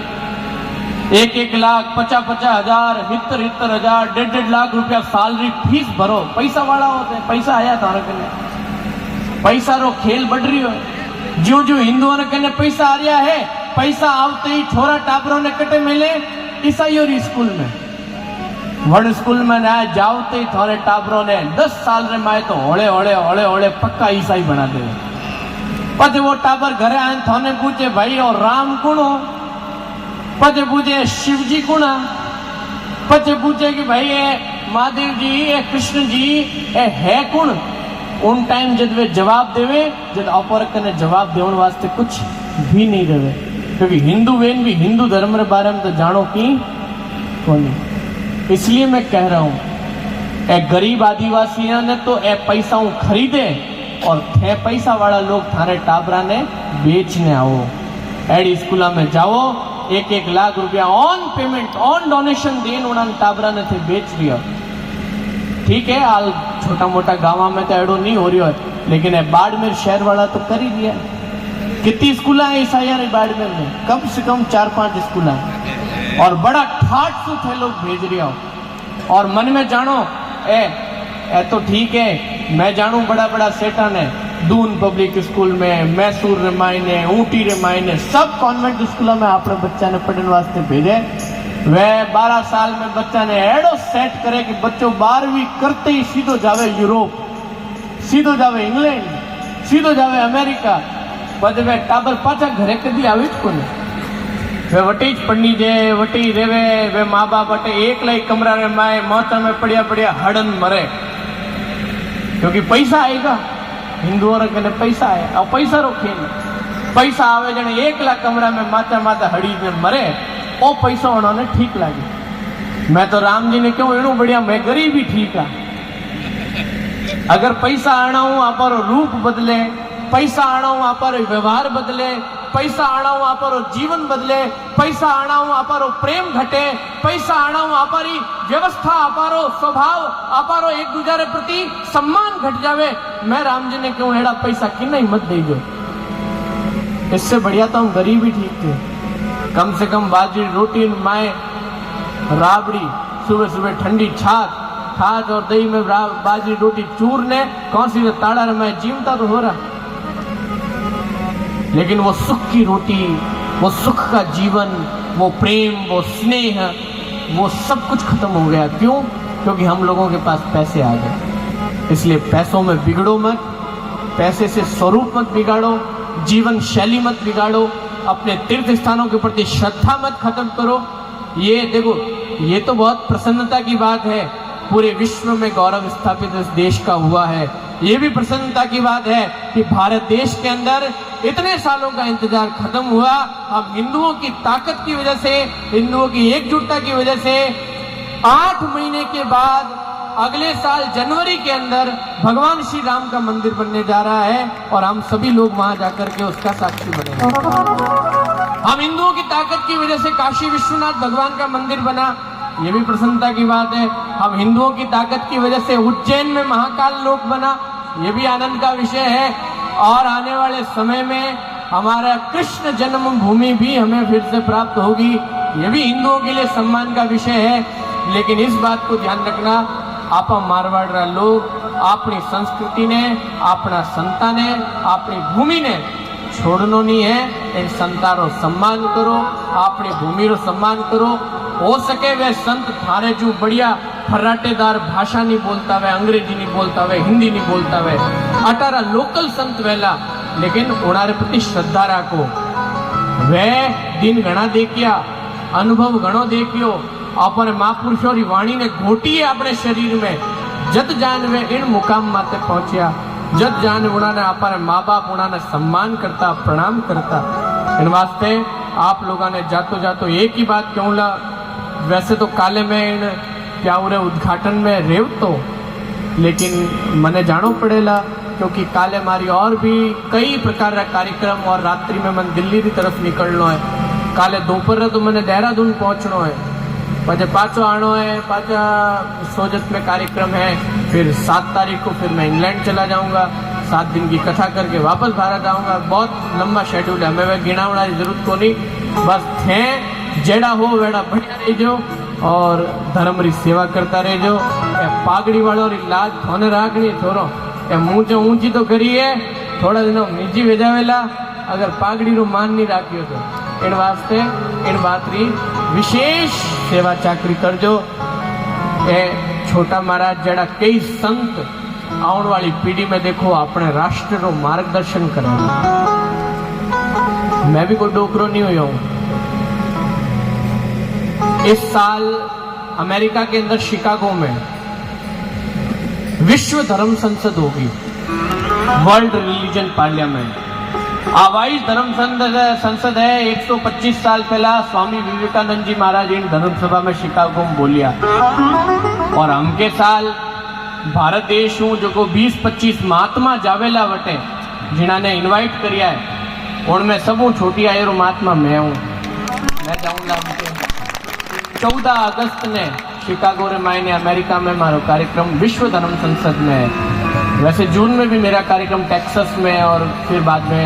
1-1 लाख 50-50 हजार 70-70 हजार 1.5 लाख रुपया सैलरी फीस भरो। पैसा वाला होते हैं, पैसा आया थारे कने, पैसा रो खेल बढ़ रही हो। जो जो हिंदुओं ने कने पैसा आ रहा है, पैसा आवते ही छोरा टाबरों ने कटे मिले ईसाइयों स्कूल में, वड़ स्कूल में ना जाओते ही थोड़े टाबरों ने 10 साल रे माए तो होले होले होले होले पक्का ईसाई बना दे। पते वो टाबर घरे आए थाने पूछे भाई और राम कौन हो? पचे पूछे शिव जी कुणा, पचे पूछे कि भाई ये महादेव जी ये कृष्ण जी ये है कुण। उन टाइम जब वे जवाब देवे, जब अपरक ने जवाब देने वास्ते कुछ भी नहीं रहे, क्योंकि हिंदू वेन भी हिंदू धर्म के बारे में तो जानो की कोनी। इसलिए मैं कह रहा हूं ए गरीब आदिवासियों ने तो ए पैसा खरीदे और थे पैसा वाला लोग थारे टाबरा ने बेचने आओ। एडी स्कूला में जाओ, 1-1 लाख रुपया on payment on donation then उन्होंने टाबरा ने थे बेच लिया। ठीक है, हाल छोटा मोटा गाँव में तो एडो नहीं हो रही है, लेकिन ए बाड़मेर शहर वाला तो कर ही दिया। कितनी स्कूल है ऐसा यार बाड़मेर में? कम से कम 4-5 स्कूल है और बड़ा ठाट से थे लोग भेज रहे हो। और मन में जानो ए तो ठीक है, मैं जानू बड़ा बड़ा सेठा ने दून पब्लिक स्कूल में, मैसूर रे मायने, ऊटी रे मायने सब कॉन्वेंट स्कूलों में अपने बच्चा ने पढ़ने वास्ते भेजे। वह 12 साल में बच्चा ने एडो सेट करे कि बच्चों 12वीं करते ही सीधो जावे यूरोप, सीधो जावे इंग्लैंड, सीधो जावे अमेरिका। बद वे टाबर पाचा घरे कदी आवे को नहीं, वे वटी ज पढ़नी जे वटी रेवे। वे माँ बाप वटे एकला ही कमरा रे माए मोचा में पड़िया पड़िया हड़न मरे, क्योंकि पैसा आएगा। हिंदुओं ने पैसा है और पैसा रो खेल, पैसा आवे जने एकला कमरा में माचा माता हड़ी में मरे, ओ पैसा उन्होंने ठीक लगे। मैं तो राम जी ने क्यों एणु बढ़िया, मैं गरीब ही ठीक है। अगर पैसा आना हूं आप रूप बदले, पैसा आना हूं आप व्यवहार बदले, पैसा आना हूं आप जीवन बदले, पैसा आना हूं आप प्रेम घटे, पैसा आना हूं आप व्यवस्था आप स्वभाव आप एक दूसरे प्रति सम्मान घट जावे। मैं राम जी ने क्यों एड़ा पैसा कि नहीं मत दे दो। इससे बढ़िया तो हम गरीब ही ठीक थे। कम से कम बाजरी रोटी माए राबड़ी, सुबह सुबह ठंडी छाछ और दही में बाजरी रोटी चूरने कौन सी ताड़ा मैं जीवता तो हो रहा। लेकिन वो सुख की रोटी, वो सुख का जीवन, वो प्रेम, वो स्नेह, वो सब कुछ खत्म हो गया। क्यों? क्योंकि हम लोगों के पास पैसे आ गए। इसलिए पैसों में बिगड़ो मत, पैसे से स्वरूप मत बिगाड़ो, जीवन शैली मत बिगाड़ो, अपने तीर्थ स्थानों के प्रति श्रद्धा मत खत्म करो। ये देखो, ये तो बहुत प्रसन्नता की बात है, पूरे विश्व में गौरव स्थापित इस देश का हुआ है। ये भी प्रसन्नता की बात है कि भारत देश के अंदर इतने सालों का इंतजार खत्म हुआ। हम हिंदुओं की ताकत की वजह से, हिंदुओं की एकजुटता की वजह से 8 महीने के बाद अगले साल जनवरी के अंदर भगवान श्री राम का मंदिर बनने जा रहा है और हम सभी लोग वहां जाकर के उसका साक्षी बनेंगे। हम हिंदुओं की ताकत की वजह से काशी विश्वनाथ भगवान का मंदिर बना, ये भी प्रसन्नता की बात है। हम हिंदुओं की ताकत की वजह से उज्जैन में महाकाल लोक बना, ये भी आनंद का विषय है। और आने वाले समय में हमारा कृष्ण जन्मभूमि भी हमें फिर से प्राप्त होगी, ये भी हिंदुओं के लिए सम्मान का विषय है। लेकिन इस बात को ध्यान रखना, आप मारवाड़ लोग अपनी संस्कृति ने, अपना संता ने, अपनी भूमि ने छोड़नो नहीं है। इन संता रो सम्मान करो, अपनी भूमि रो सम्मान करो। हो सके वे संत थारे जो बढ़िया फर्राटेदार भाषा नहीं बोलता वे, अंग्रेजी नहीं बोलता वे, हिंदी नहीं बोलता वे, अटारा लोकल संत वेला, लेकिन उनारे प्रति श्रद्धा राखो। वे दिन घना देखिया, अनुभव घणो देखियो, अपने महापुरुषों की वाणी ने घोटी है अपने शरीर में। जत जान वे इन मुकाम माते पहुंचिया, जत जान उन्होंने अपने माँ बाप उन्होंने सम्मान करता, प्रणाम करता। इन वास्ते आप लोगों ने जातो जातो एक ही बात कहूँ ला, वैसे तो काले में इन प्याउरे उद्घाटन में रेव तो, लेकिन मने जानो पड़ेला क्योंकि काले मारी और भी कई प्रकार का कार्यक्रम और रात्रि में मन दिल्ली की तरफ निकलना है। काले दोपहर तो मैंने देहरादून पहुँचना है, पचे पाचो आनो है, पाचा सोजत में कार्यक्रम है। फिर 7 तारीख को फिर मैं इंग्लैंड चला जाऊंगा, 7 दिन की कथा करके वापस भारत आऊंगा। बहुत लंबा शेड्यूल है, मैं गिनावना की जरूरत को नहीं, बस थे जेड़ा हो वेड़ा बढ़िया रहो और धर्म री सेवा करता रहो। पागड़ी वालों री लाज थोने राखनी छोरो, मुँह जो ऊंची तो करी है, थोड़ा दिनों निजी वेजावेला, अगर पागड़ी रो मान नहीं राखियो तो इन वास्ते इन बात री विशेष सेवा चाकरी करजो। ए छोटा महाराज जड़ा कई संत आने वाली पीढ़ी में देखो अपने राष्ट्र रो मार्गदर्शन करे। मैं भी कोई डोकरो नहीं हुआ हूँ, इस साल अमेरिका के अंदर शिकागो में विश्व धर्म संसद होगी, वर्ल्ड रिलीजन पार्लियामेंट। આ વાઇસ ધર્મ સંસદ है 125 साल पहला स्वामी विवेकानंद जी महाराज इन धर्म सभा में शिकागो में बोलिया। और हम के साल भारत देश हूँ जो को 20-25 महात्मा जावेला वटे जिन्होंने इनवाइट करिया है, उनमें सब हूँ छोटी आयु महात्मा मैं हूँ। मैं जाऊँगा 14 अगस्त ने शिकागो रे मायने अमेरिका में मारो कार्यक्रम विश्व धर्म संसद में है। वैसे जून में भी मेरा कार्यक्रम टेक्सास में और फिर बाद में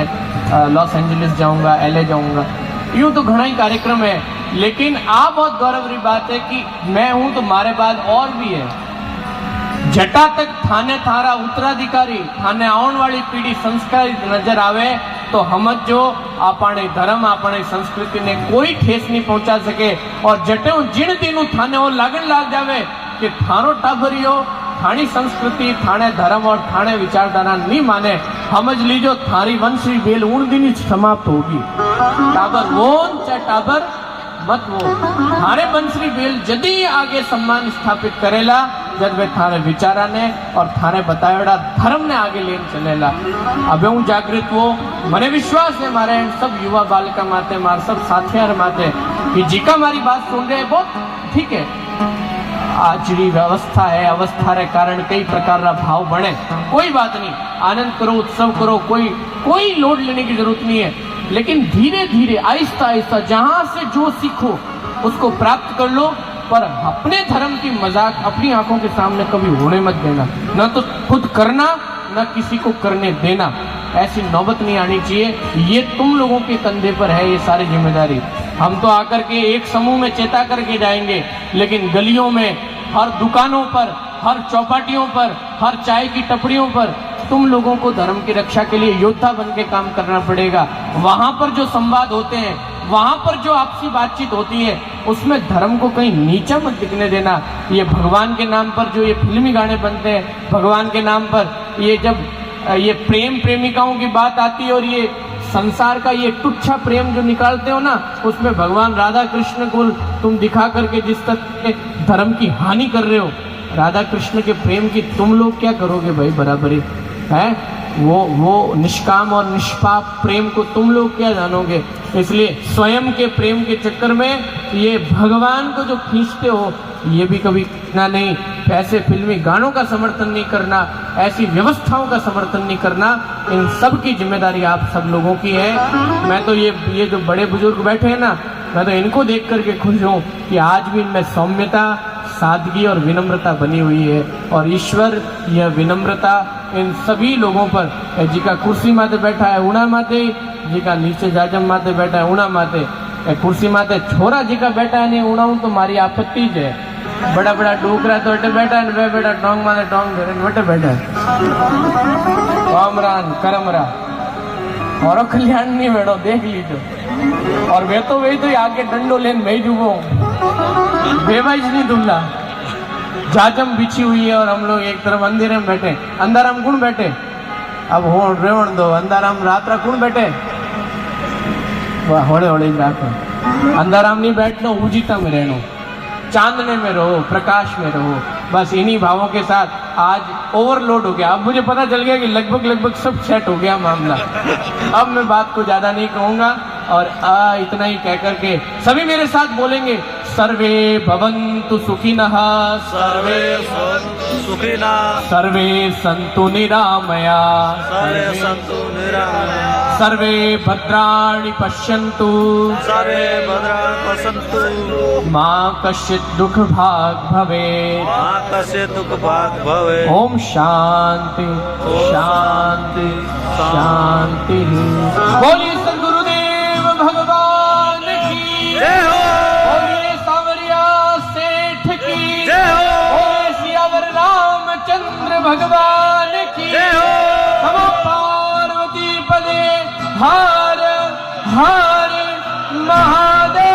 लॉस एंजलिस जाऊंगा, LA जाऊंगा। यूं तो घना ही कार्यक्रम है, लेकिन आ बहुत गौरव की बात है कि मैं हूं तो मारे बाद और भी है। जटा तक थाने थारा उत्तराधिकारी थाने आने वाली पीढ़ी संस्कारित नजर आवे तो हम जो अपने धर्म अपने संस्कृति ने कोई ठेस नहीं पहुंचा सके। और जटे जिन दिन थाने वो लागन लाग जावे कि थारो टाबरियो थानी संस्कृति थाने धर्म और थाने विचारधारा नहीं माने, समझ लीजो थारी वंशी बेल उन दिन ही समाप्त होगी। टाबर वो चाहे टाबर मत वो, थारे वंशी बेल जदी आगे सम्मान स्थापित करेला जब वे थारे विचारा ने और थारे बतायोड़ा धर्म ने आगे लेन चलेला। अब हूँ जागृत वो, मने विश्वास है मारे सब युवा बालिका माते मार सब साथियार माते कि जीका मारी बात सुन रहे बहुत ठीक है। आजरी व्यवस्था है, अवस्था रे कारण कई प्रकार का भाव बने, कोई बात नहीं, आनंद करो उत्सव करो, कोई लोड लेने की जरूरत नहीं है। लेकिन धीरे धीरे आहिस्ता आहिस्ता जहां से जो सीखो उसको प्राप्त कर लो, पर अपने धर्म की मजाक अपनी आंखों के सामने कभी होने मत देना, न तो खुद करना न किसी को करने देना। ऐसी नौबत नहीं आनी चाहिए। ये तुम लोगों के कंधे पर है ये सारी जिम्मेदारी। हम तो आकर के एक समूह में चेता करके जाएंगे, लेकिन गलियों में, हर दुकानों पर, हर चौपाटियों पर, हर चाय की टपड़ियों पर तुम लोगों को धर्म की रक्षा के लिए योद्धा बन के काम करना पड़ेगा। वहां पर जो संवाद होते हैं, वहां पर जो आपसी बातचीत होती है, उसमें धर्म को कहीं नीचा मत दिखने देना। ये भगवान के नाम पर जो ये फिल्मी गाने बनते हैं, भगवान के नाम पर ये जब ये प्रेम प्रेमिकाओं की बात आती है और ये संसार का ये तुच्छा प्रेम जो निकालते हो ना, उसमें भगवान राधा कृष्ण को तुम दिखा करके जिस तक के धर्म की हानि कर रहे हो, राधा कृष्ण के प्रेम की तुम लोग क्या करोगे भाई बराबरी है? वो निष्काम और निष्पाप प्रेम को तुम लोग क्या जानोगे? इसलिए स्वयं के प्रेम के चक्कर में ये भगवान को जो खींचते हो, ये भी कभी ना नहीं। ऐसे फिल्मी गानों का समर्थन नहीं करना, ऐसी व्यवस्थाओं का समर्थन नहीं करना, इन सब की जिम्मेदारी आप सब लोगों की है। मैं तो ये जो बड़े बुजुर्ग बैठे हैं ना, मैं तो इनको देख करके खुश हूँ कि आज भी इनमें सौम्यता, सादगी और विनम्रता बनी हुई है। और ईश्वर यह विनम्रता इन सभी लोगों पर, जी का कुर्सी माते बैठा है उना माते, जी का नीचे जाजम माते बैठा है उना माते, कुर्सी माते छोरा जी का बैठा है नहीं उड़ाऊं तो मारी आपत्ति है। बड़ा बड़ा डोकरा तो अटे बैठा है, वे बेटा टोंग मारे टोंग धरे वटे बैठा है। कामरान करमरा और कल्याण नहीं बैठो देख लीजिए। और वे तो आगे डंडो लेन मैं जुबो बेवाइज नहीं दुल्ला, जाजम बिछी हुई है और हम लोग एक तरफ अंधेरे में बैठे। अंदर हम कौन बैठे? अब हो रेवण दो, अंदर हम रात कौन बैठे? होड़े होड़े बैठो। अंदर हम नहीं बैठना, उजिता में रहना, चांदने में रहो, प्रकाश में रहो। बस इन्हीं भावों के साथ आज ओवरलोड हो गया। अब मुझे पता चल गया कि लगभग सब सेट हो गया मामला। अब मैं बात को ज्यादा नहीं कहूंगा और इतना ही कह करके सभी मेरे साथ बोलेंगे, सर्वे भवन्तु सुखिनः, सर्वे सन्तु सुखिनः, सर्वे सन्तु निरामया, सर्वे सन्तु निरामया, सर्वे भद्राणि पश्यन्तु, सर्वे भद्राणि पश्यन्तु, मा कश्चित् दुःख भाग् भवेत्, मा कश्चित् दुःख भाग् भवेत्। ओम शांति शांति शांति। बोलिए सद्गुरुदेव भगवान की जय हो, बोलिए सांवरिया सेठ की जय हो, बोलिए सियावर रामचंद्र भगवान की जय हो। नमः पार्वती पदे हर हर महादेव।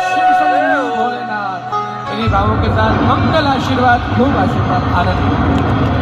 शिव शंभो भोलेनाथ। इन्हीं भावों के साथ मंगल आशीर्वाद, खूब आशीर्वाद, आनंद।